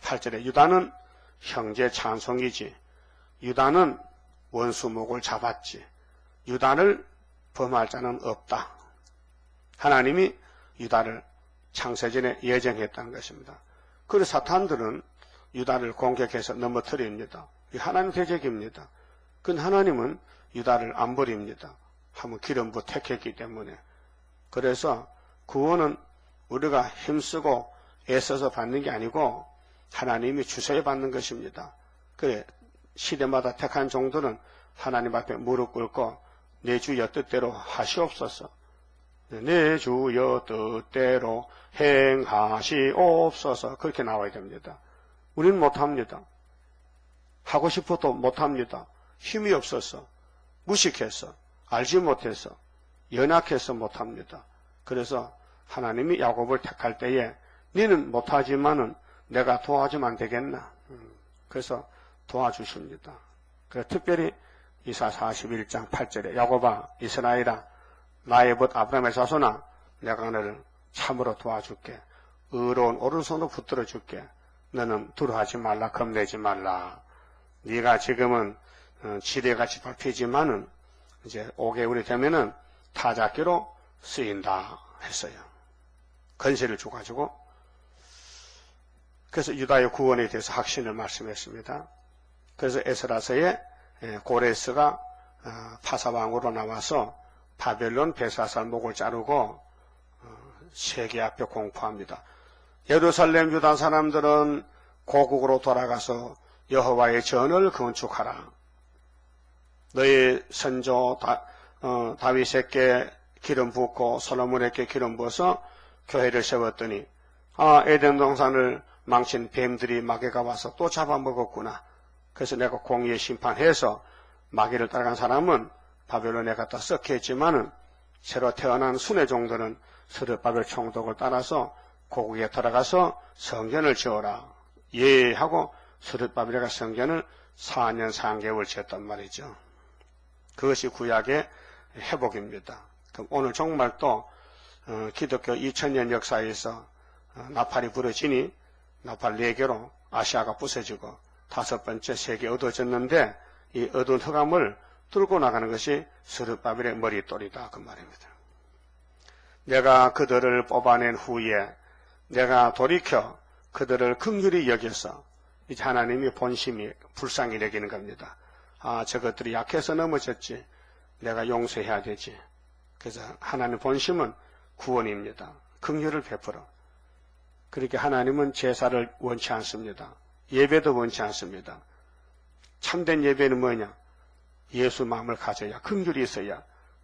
8절에 유다는 형제 찬송이지. 유다는 원수목을 잡았지. 유다를 범할 자는 없다. 하나님이 유다를 창세전에 예정했다는 것입니다. 그래서 사탄들은 유다를 공격해서 넘어뜨립니다. 하나님 대적입니다. 그런데 하나님은 유다를 안 버립니다. 한번 기름부 택했기 때문에. 그래서 구원은 우리가 힘쓰고 애써서 받는 게 아니고 하나님이 주셔야 받는 것입니다. 그래 시대마다 택한 종들은 하나님 앞에 무릎 꿇고 내 주여 뜻대로 하시옵소서. 내 주여 뜻대로 행하시옵소서. 그렇게 나와야 됩니다. 우리는 못합니다. 하고 싶어도 못합니다. 힘이 없어서, 무식해서, 알지 못해서, 연약해서 못합니다. 그래서 하나님이 야곱을 택할 때에 너는 못하지만은 내가 도와주면 안 되겠나? 그래서 도와주십니다. 그래서 특별히 이사 41장 8절에 야곱아 이스라엘아 나의 벗 아브라함의 자손아 내가 너를 참으로 도와줄게. 의로운 오른손으로 붙들어 줄게. 너는 두려워하지 말라. 겁내지 말라. 네가 지금은 지뢰같이 밟히지만은 이제 5개월이 되면은 타작기로 쓰인다 했어요. 건세를 줘가지고. 그래서 유다의 구원에 대해서 확신을 말씀했습니다. 그래서 에스라서에 고레스가 파사왕으로 나와서 바벨론 베사살 목을 자르고 세계 앞에 공포합니다. 예루살렘 유다 사람들은 고국으로 돌아가서 여호와의 전을 건축하라. 너희 선조 다윗에게 기름 붓고 솔로몬에게 기름 부어서 교회를 세웠더니 에덴 동산을 망친 뱀들이 마귀가 와서 또 잡아먹었구나. 그래서 내가 공의의 심판해서 마귀를 따라간 사람은 바벨론에 갖다 썩게 했지만은 새로 태어난 순회 종들은 스룹바벨 총독을 따라서 고국에 들어가서 성전을 지어라. 예 하고 스룹바벨가 성전을 4년 3개월 지었단 말이죠. 그것이 구약의 회복입니다. 그럼 오늘 정말 또 기독교 2000년 역사에서 나팔이 부러지니 나팔 4개로 아시아가 부서지고 5번째 세계 얻어졌는데 이 얻은 흑암을 뚫고 나가는 것이 스룹바벨의 머릿돌이다 그 말입니다. 내가 그들을 뽑아낸 후에 내가 돌이켜 그들을 긍휼히 여겨서 이제 하나님이 본심이 불쌍히 여기는 겁니다. 저것들이 약해서 넘어졌지. 내가 용서해야 되지. 그래서 하나님 본심은 구원입니다. 긍휼을 베풀어. 그렇게 하나님은 제사를 원치 않습니다. 예배도 원치 않습니다. 참된 예배는 뭐냐? 예수 마음을 가져야 긍휼이 있어야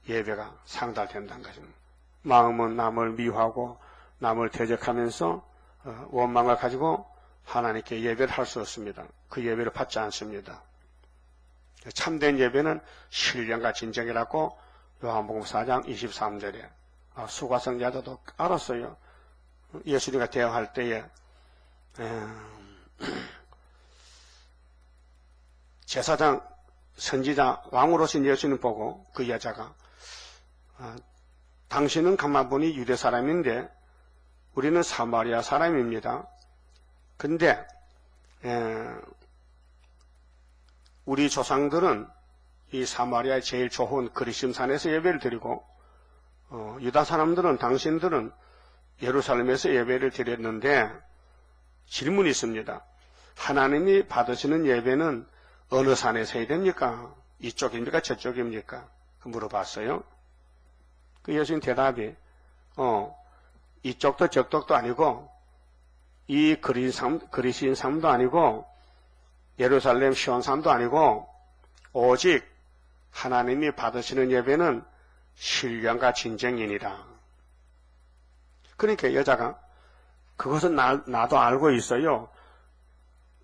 예배가 상달된다는 것입니다. 마음은 남을 미워하고 남을 대적하면서 원망을 가지고 하나님께 예배를 할 수 없습니다. 그 예배를 받지 않습니다. 참된 예배는 신령과 진정이라고 요한복음 4장 23절에 수가성자도 알았어요. 예수님과 대화할 때에 제사장, 선지자, 왕으로신 예수님 보고 그 여자가 당신은 가만 보니 유대 사람인데 우리는 사마리아 사람입니다. 근데 우리 조상들은 이 사마리아의 제일 좋은 그리심산에서 예배를 드리고 유다 사람들은 당신들은 예루살렘에서 예배를 드렸는데 질문이 있습니다. 하나님이 받으시는 예배는 어느 산에서 해야 됩니까? 이쪽입니까? 저쪽입니까? 물어봤어요. 그 예수님 대답이 이쪽도 저쪽도 아니고 이 그리신 삶도 아니고 예루살렘 시온산도 아니고 오직 하나님이 받으시는 예배는 신령과 진정이니라. 그러니까 여자가 그것은 나도 알고 있어요.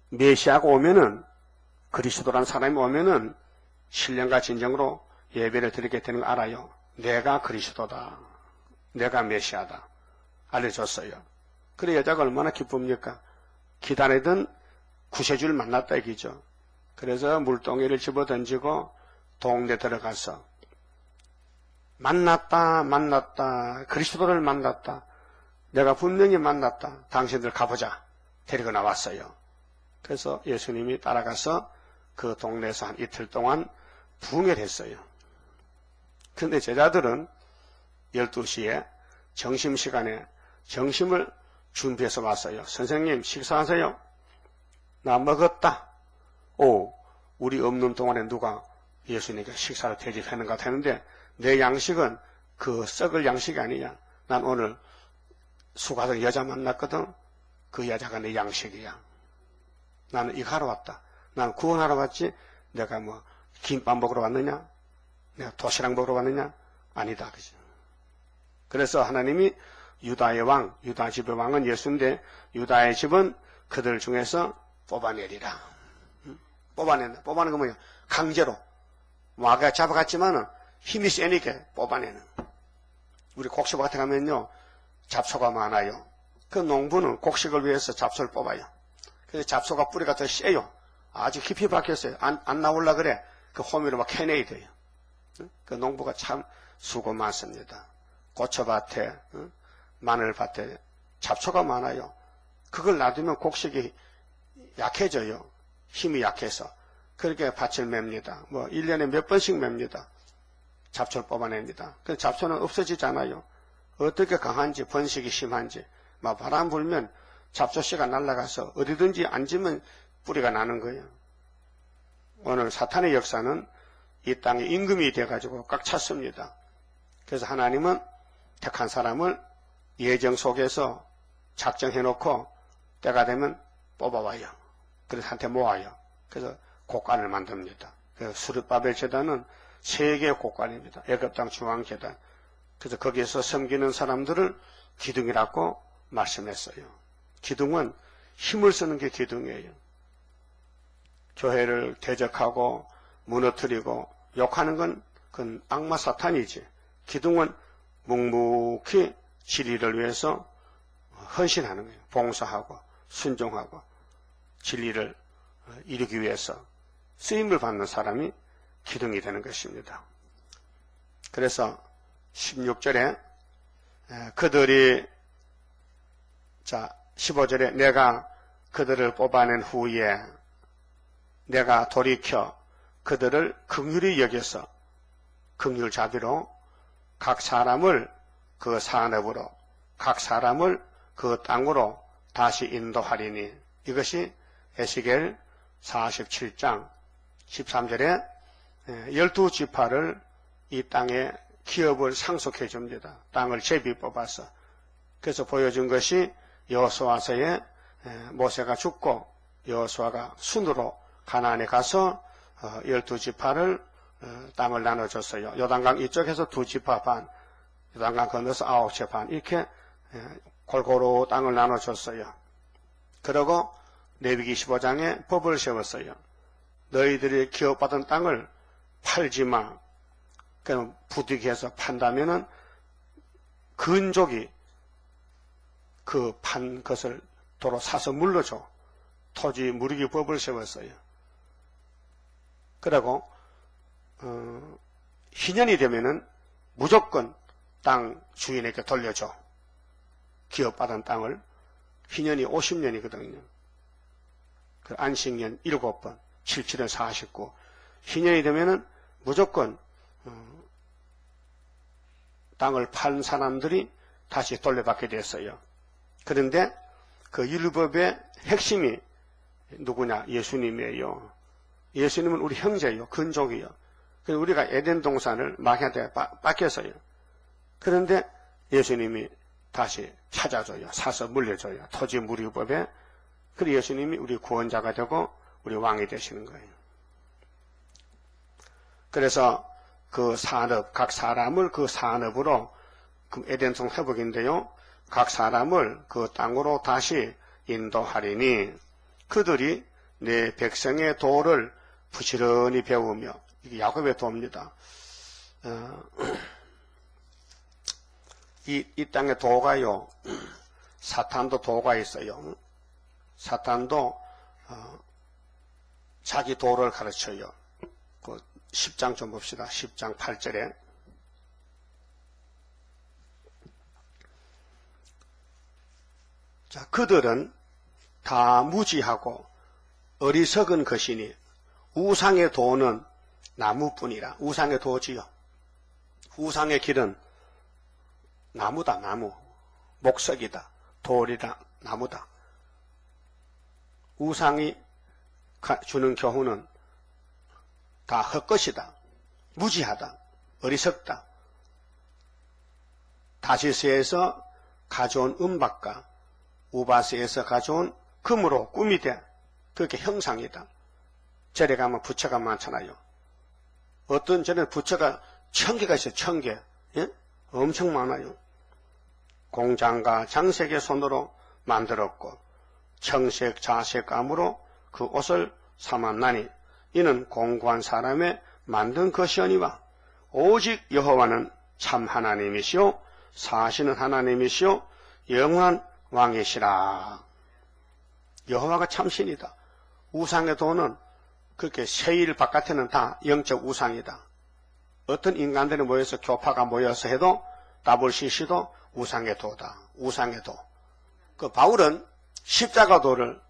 메시아가 오면은 그리스도란 사람이 오면은 신령과 진정으로 예배를 드리게 되는 거 알아요. 내가 그리스도다. 내가 메시아다. 알려줬어요. 그래 여자가 얼마나 기쁩니까? 기다리던 구세주를 만났다 얘기죠. 그래서 물동이를 집어 던지고 동네 들어가서 만났다. 그리스도를 만났다. 내가 분명히 만났다. 당신들 가보자. 데리고 나왔어요. 그래서 예수님이 따라가서 그 동네에서 한 이틀 동안 부흥을 했어요. 그런데 제자들은 12시에 점심시간에 점심을 준비해서 왔어요. 선생님 식사하세요. 나 먹었다. 우리 없는 동안에 누가 예수님께 식사를 대접하는 것 같았는데 내 양식은 그 썩을 양식이 아니야. 난 오늘 수가성 여자 만났거든. 그 여자가 내 양식이야. 나는 이거 하러 왔다. 난 구원하러 왔지. 내가 김밥 먹으러 왔느냐? 내가 도시락 먹으러 왔느냐? 아니다. 그죠? 그래서 하나님이 유다의 왕, 유다 집의 왕은 예수인데 유다의 집은 그들 중에서 뽑아내리라. 뽑아낸다. 뽑아내는 건 뭐야? 강제로. 와가 잡아갔지만은 힘이 세니까 뽑아내는. 우리 곡식 밭에 가면요. 잡초가 많아요. 그 농부는 곡식을 위해서 잡초를 뽑아요. 그래서 잡초가 뿌리가 더 세요. 아주 깊이 박혔어요. 안 나올라 그래. 그 호미로 막 캐내야 돼요. 그 농부가 참 수고 많습니다. 고추밭에, 마늘밭에 잡초가 많아요. 그걸 놔두면 곡식이 약해져요. 힘이 약해서. 그렇게 밭을 맵니다. 1년에 몇 번씩 맵니다. 잡초를 뽑아냅니다. 그 잡초는 없어지잖아요. 어떻게 강한지, 번식이 심한지. 막 바람 불면 잡초씨가 날아가서 어디든지 앉으면 뿌리가 나는 거예요. 오늘 사탄의 역사는 이 땅에 임금이 돼가지고 꽉 찼습니다. 그래서 하나님은 택한 사람을 예정 속에서 작정해놓고 때가 되면 뽑아와요. 그래서 한테 모아요. 그래서 곡간을 만듭니다. 그래서 수르바벨 제단은 세계의 곡간입니다. 애굽 땅 중앙 제단. 그래서 거기에서 섬기는 사람들을 기둥이라고 말씀했어요. 기둥은 힘을 쓰는 게 기둥이에요. 교회를 대적하고 무너뜨리고 욕하는 건 그건 악마 사탄이지. 기둥은 묵묵히 진리를 위해서 헌신하는 거예요. 봉사하고 순종하고 진리를 이루기 위해서 쓰임을 받는 사람이 기둥이 되는 것입니다. 그래서 16절에 그들이 15절에 내가 그들을 뽑아낸 후에 내가 돌이켜 그들을 긍휼히 여겨서 긍휼자비로 각 사람을 그 산업으로 각 사람을 그 땅으로 다시 인도하리니 이것이 에스겔 47장 13절에 12지파를 이 땅에 기업을 상속해 줍니다. 땅을 제비 뽑아서. 그래서 보여준 것이 여호수아서에 모세가 죽고 여호수아가 순으로 가나안에 가서 12지파를 땅을 나눠줬어요. 요단강 이쪽에서 2지파 반, 요단강 건너서 9체 반, 이렇게 골고루 땅을 나눠줬어요. 그러고 레위기 15장에 법을 세웠어요. 너희들이 기업받은 땅을 팔지 마. 그럼 부득이해서 판다면은 근족이 그 판 것을 도로 사서 물러줘. 토지 무르기 법을 세웠어요. 그리고 희년이 되면은 무조건 땅 주인에게 돌려줘. 기업받은 땅을. 희년이 50년이거든요. 그 안식년 7번, 77년 49. 희년이 되면은 무조건 땅을 판 사람들이 다시 돌려받게 됐어요. 그런데 그 율법의 핵심이 누구냐? 예수님이에요. 예수님은 우리 형제예요. 근족이요. 그래서 우리가 에덴 동산을 마귀한테 뺏겼어요. 그런데 예수님이 다시 찾아줘요. 사서 물려줘요. 토지 무리법에. 그리고 예수님이 우리 구원자가 되고 우리 왕이 되시는 거예요. 그래서 그 산업, 각 사람을 그 산업으로, 그 에덴성 회복인데요. 각 사람을 그 땅으로 다시 인도하리니 그들이 내 백성의 도를 부지런히 배우며, 이게 야곱의 도입니다. 이 땅에 도가요, 사탄도 도가 있어요. 사탄도 자기 도를 가르쳐요. 그 10장 좀 봅시다. 10장 8절에. 자, 그들은 다 무지하고 어리석은 것이니 우상의 도는 나무뿐이라. 우상의 도지요. 우상의 길은 나무다, 나무. 목석이다. 돌이다, 나무다. 우상이 주는 교훈은 다 헛것이다. 무지하다. 어리석다. 다시스에서 가져온 은박과 우바스에서 가져온 금으로 꿈이 돼. 그렇게 형상이다. 절에 가면 부처가 많잖아요. 어떤 절에 부처가 1000개가 있어요. 1000개. 예? 엄청 많아요. 공장과 장색의 손으로 만들었고 청색 자색감으로 그 옷을 삼았나니 이는 공고한 사람의 만든 것이오니와 오직 여호와는 참 하나님이시오 사시는 하나님이시오 영원한 왕이시라. 여호와가 참신이다. 우상의 도는 그렇게 세일 바깥에는 다 영적 우상이다. 어떤 인간들이 모여서 교파가 모여서 해도 WCC도 우상의 도다. 우상의 도. 그 바울은 십자가 도를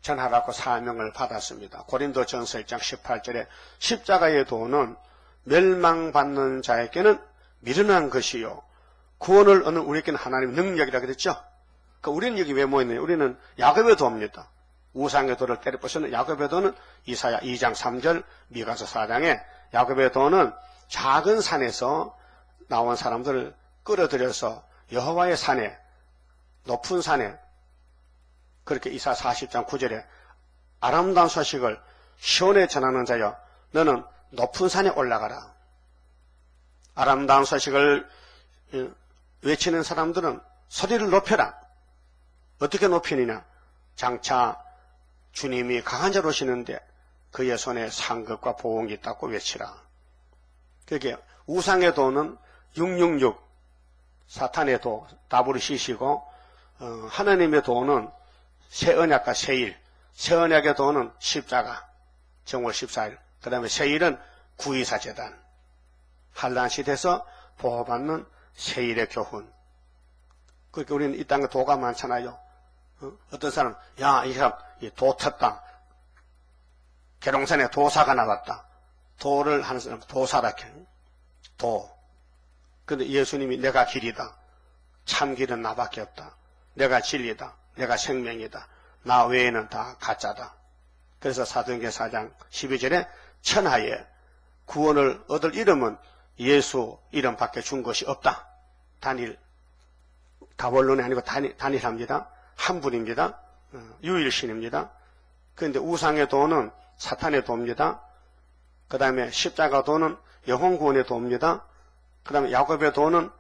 전하라고 사명을 받았습니다. 고린도전서 1장 18절에 십자가의 도는 멸망받는 자에게는 미련한 것이요 구원을 얻는 우리에게는 하나님의 능력이라 그랬죠. 그러니까 우리는 여기 왜 모였느냐? 우리는 야곱의 도입니다. 우상의 도를 때려부수는 야곱의 도는 이사야 2장 3절, 미가서 4장에 야곱의 도는 작은 산에서 나온 사람들을 끌어들여서 여호와의 산에, 높은 산에, 그렇게 이사 40장 9절에 아름다운 소식을 시온에 전하는 자여 너는 높은 산에 올라가라. 아름다운 소식을 외치는 사람들은 소리를 높여라. 어떻게 높이느냐? 장차 주님이 강한 자로 오시는데 그의 손에 상급과 보응이 있다고 외치라. 그렇게 우상의 도는 666 사탄의 도 WCC고 하나님의 도는 새 언약과 새일, 새 언약의 도는 십자가 정월 14일, 그 다음에 새일은 구이사 제단, 한란 시대에서 보호받는 새일의 교훈. 그러니까 우리는 이 땅에 도가 많잖아요. 어떤 사람, 야, 이 사람 도 텄다. 계룡산에 도사가 나왔다. 도를 하는 사람 도사라. 도. 근데 예수님이 내가 길이다. 참 길은 나밖에 없다. 내가 진리다. 내가 생명이다. 나 외에는 다 가짜다. 그래서 사도행전 4장 12절에 천하에 구원을 얻을 이름은 예수 이름밖에 준 것이 없다. 단일, 다원론이 아니고 단일합니다. 한 분입니다. 유일신입니다. 그런데 우상의 도는 사탄의 도입니다. 그 다음에 십자가 도는 영혼 구원의 도입니다. 그 다음에 야곱의 도는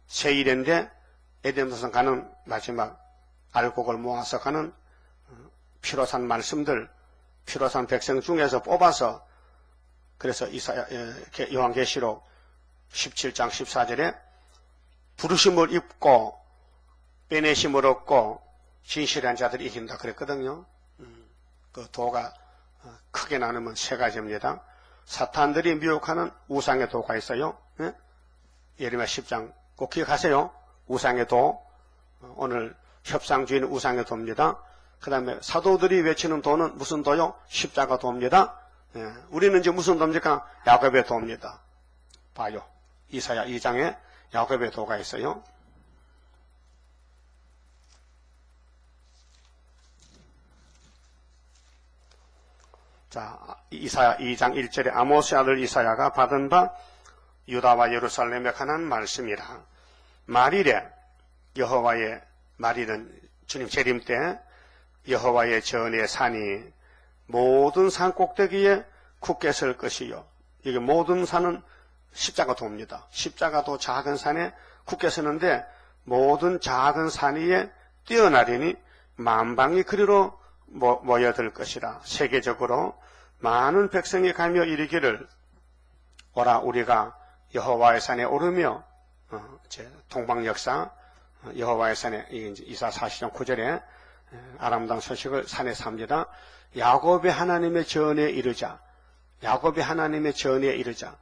세일인데 에덴에서 가는 마지막 알곡을 모아서 가는 피로 산 말씀들, 피로 산 백성 중에서 뽑아서, 그래서 요한계시록 17장 14절에 부르심을 입고 빼내심을 얻고 진실한 자들이 이긴다 그랬거든요. 그 도가 크게 나누면 세 가지입니다. 사탄들이 미혹하는 우상의 도가 있어요. 예? 예레미야 10장 꼭 기억하세요. 우상의 도. 오늘 협상주의는 우상의 도입니다. 그 다음에 사도들이 외치는 도는 무슨 도요? 십자가 도입니다. 예. 우리는 이제 무슨 도입니까? 야곱의 도입니다. 봐요. 이사야 2장에 야곱의 도가 있어요. 자, 이사야 2장 1절에 아모스의 아들 이사야가 받은 바 유다와 예루살렘에 관한 말씀이라. 말일에 여호와의, 말일은 주님 재림 때 여호와의 전의 산이 모든 산 꼭대기에 굳게 설 것이요. 이게 모든 산은 십자가도입니다. 십자가도 작은 산에 굳게 서는데 모든 작은 산 위에 뛰어나리니 만방이 그리로 모여들 것이라. 세계적으로 많은 백성이 가며 이르기를 오라 우리가 여호와의 산에 오르며, 동방역사 여호와의 산에, 이사 40장 9절에 아람당 소식을 산에 삽니다. 야곱의 하나님의 전에 이르자. 야곱의 하나님의 전에 이르자.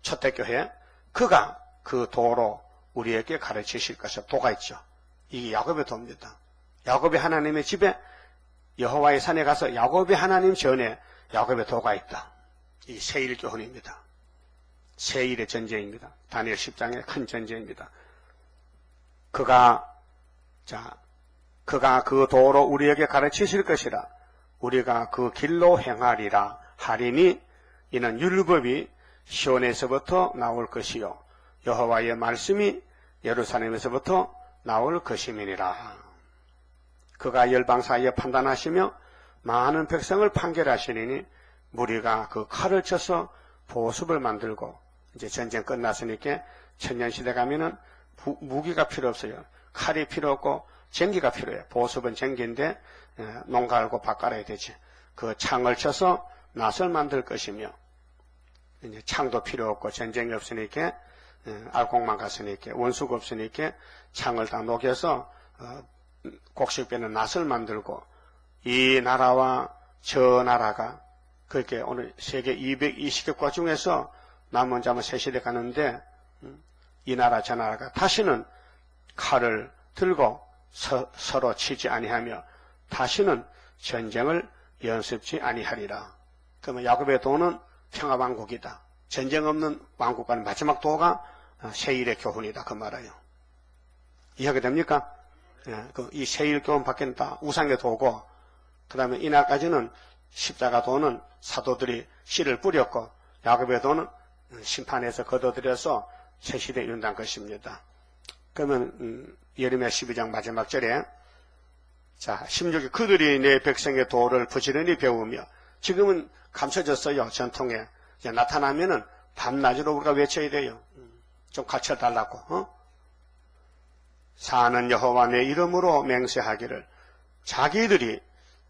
초대교회 그가 그 도로 우리에게 가르치실 것이요. 도가 있죠. 이게 야곱의 도입니다. 야곱의 하나님의 집에 여호와의 산에 가서 야곱의 하나님 전에 야곱의 도가 있다. 이 세일 교훈입니다. 세일의 전쟁입니다. 다니엘 10장의 큰 전쟁입니다. 그가 그 도로 우리에게 가르치실 것이라. 우리가 그 길로 행하리라 하리니 이는 율법이 시온에서부터 나올 것이요 여호와의 말씀이 예루살렘에서부터 나올 것임이니라. 그가 열방 사이에 판단하시며 많은 백성을 판결하시니 무리가 그 칼을 쳐서 보습을 만들고, 이제 전쟁 끝났으니까 천년시대 가면은 무기가 필요 없어요. 칼이 필요 없고 전기가 필요해요. 보습은 전기인데 농 갈고 밭 갈아야 되지. 그 창을 쳐서 낫을 만들 것이며, 이제 창도 필요 없고 전쟁이 없으니까 알곡만 갔으니까 원수가 없으니까 창을 다 녹여서 곡식 빼는 낫을 만들고, 이 나라와 저 나라가 그렇게 오늘 세계 220개국 중에서 남은 자만 세시대 가는데 이 나라 저 나라가 다시는 칼을 들고 서로 치지 아니하며 다시는 전쟁을 연습지 아니하리라. 그러면 야곱의 도는 평화왕국이다. 전쟁 없는 왕국과는 마지막 도가 세일의 교훈이다. 그 말이에요. 이해가 됩니까? 이 세일 교훈 밖에는 다 우상의 도고, 그 다음에 이날까지는 십자가 도는 사도들이 씨를 뿌렸고, 야곱의 도는 심판에서 걷어들여서 새시대에 이룬다는 것입니다. 그러면 예레미야 12장 마지막 절에 16절 그들이 내 백성의 도를 부지런히 배우며, 지금은 감춰졌어요. 전통에. 이제 나타나면은 밤낮으로 우리가 외쳐야 돼요. 좀 가르쳐달라고. 사는 여호와 내 이름으로 맹세하기를, 자기들이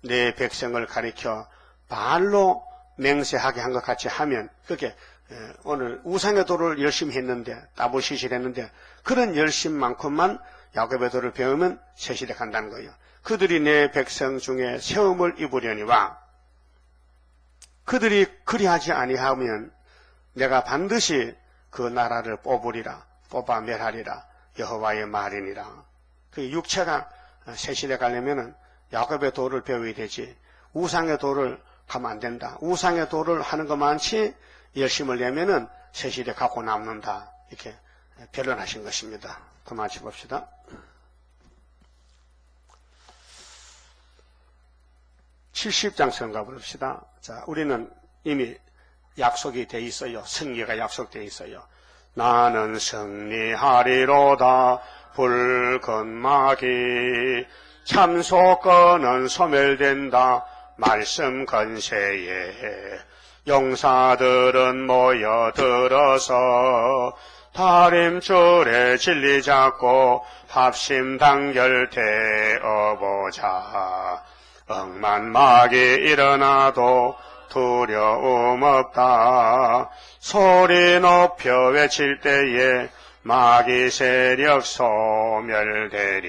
내 백성을 가리켜 발로 맹세하게 한 것 같이 하면, 그렇게 오늘 우상의 도를 열심히 했는데, 따블시실 했는데 그런 열심만큼만 야곱의 도를 배우면 새시대 간다는 거예요. 그들이 내 백성 중에 세움을 입으려니와 그들이 그리하지 아니하면 내가 반드시 그 나라를 뽑아 멸하리라. 여호와의 말이니라. 그 육체가 새시대 가려면은 야곱의 도를 배워야 되지, 우상의 도를 가면 안 된다. 우상의 도를 하는 것만치 열심을 내면은 새시대 갖고 남는다. 이렇게 변론하신 것입니다. 그만 봅시다. (70장) 성가 부릅시다. 자, 우리는 이미 약속이 돼 있어요. 승리가 약속돼 있어요. 나는 승리하리로다. 불건막이 참소권은 소멸된다. 말씀 건세에 용사들은 모여들어서 다림줄에 진리 잡고 합심단결되어보자. 억만막이 일어나도 두려움 없다. 소리 높여 외칠 때에 마귀 세력 소멸되리.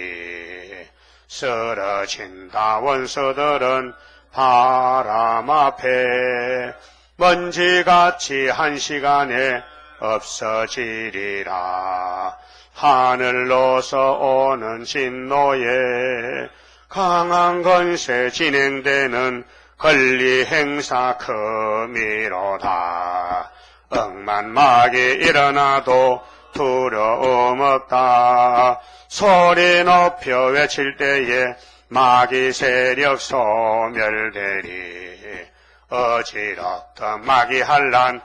쓰러진다 원수들은 바람 앞에 먼지같이 한시간에 없어지리라. 하늘로서 오는 진노에 강한 건세 진행되는 권리 행사 금이로다. 억만막이 일어나도 두려움 없다. 소리 높여 외칠 때에 마귀 세력 소멸되리. 어지럽던 마귀 환란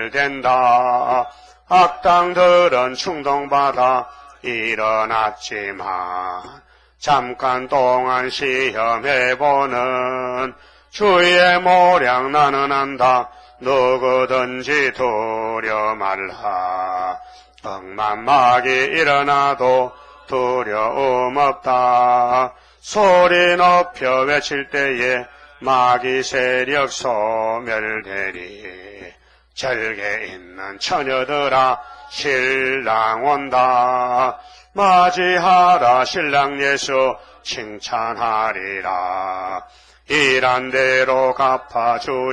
소멸된다. 악당들은 충동받아 일어났지만 잠깐 동안 시험해보는 주의 모량 나는 안다. 누구든지 두려 말라. 억만막이 일어나도 두려움 없다. 소리 높여 외칠 때에 마귀 세력 소멸되리. 절개 있는 처녀들아 신랑 온다. 맞이하라 신랑 예수 칭찬하리라. 일한 대로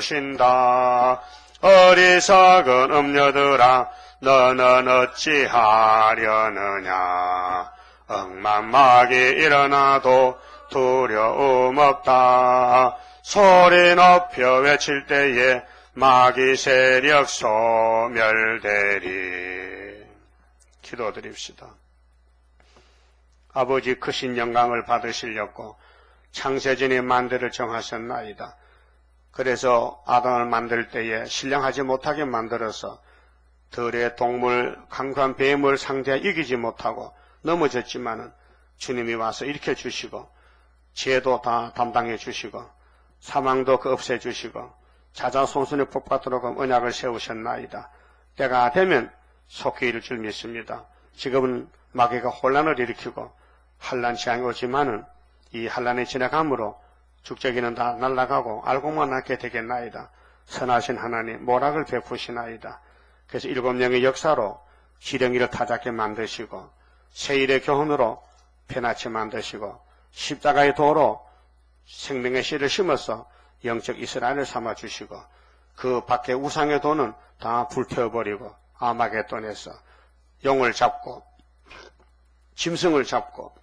갚아주신다. 어리석은 음녀들아 너는 어찌하려느냐. 억만막이 일어나도 두려움 없다. 소리 높여 외칠 때에 마귀 세력 소멸되리. 기도드립시다. 아버지 크신 영광을 받으시려고 창세전에 만대를 정하셨나이다. 그래서 아담을 만들 때에 신령하지 못하게 만들어서 들의 동물, 강한 뱀을 상대하 이기지 못하고 넘어졌지만은 주님이 와서 일으켜 주시고 죄도 다 담당해 주시고 사망도 없애 주시고 자자손손의 복받도록 언약을 세우셨나이다. 때가 되면 속히 이룰 줄 믿습니다. 지금은 마귀가 혼란을 일으키고 환란 재앙이 오지만은 이 환란이 지나감으로 죽적이는 다 날아가고 알고만 낳게 되겠나이다. 선하신 하나님 모락을 베푸시나이다. 그래서 7명의 역사로 지령이를 타작게 만드시고 세일의 교훈으로 편하게 만드시고 십자가의 도로 생명의 씨를 심어서 영적 이스라엘을 삼아주시고 그 밖에 우상의 도는 다 불태워버리고 아마겟돈에서 용을 잡고 짐승을 잡고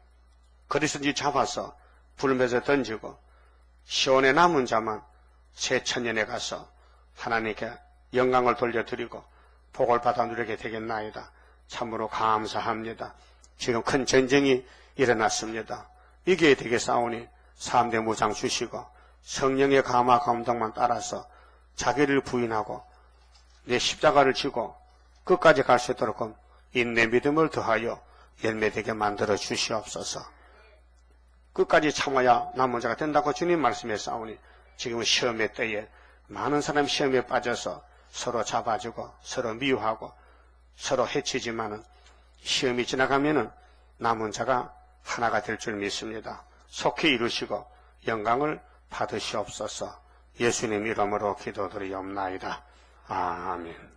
그리스도를 잡아서 불면서 던지고 시온에 남은 자만 새 천년에 가서 하나님께 영광을 돌려드리고 복을 받아 누리게 되겠나이다. 참으로 감사합니다. 지금 큰 전쟁이 일어났습니다. 이게 되겠사오니 3대 무장 주시고 성령의 감화 감동만 따라서 자기를 부인하고 내 십자가를 지고 끝까지 갈 수 있도록 인내 믿음을 더하여 열매되게 만들어 주시옵소서. 끝까지 참아야 남은 자가 된다고 주님 말씀했사오니 지금 시험의 때에 많은 사람이 시험에 빠져서 서로 잡아주고 서로 미워하고 서로 해치지만은 시험이 지나가면은 남은 자가 하나가 될 줄 믿습니다. 속히 이루시고 영광을 받으시옵소서. 예수님 이름으로 기도드리옵나이다. 아멘.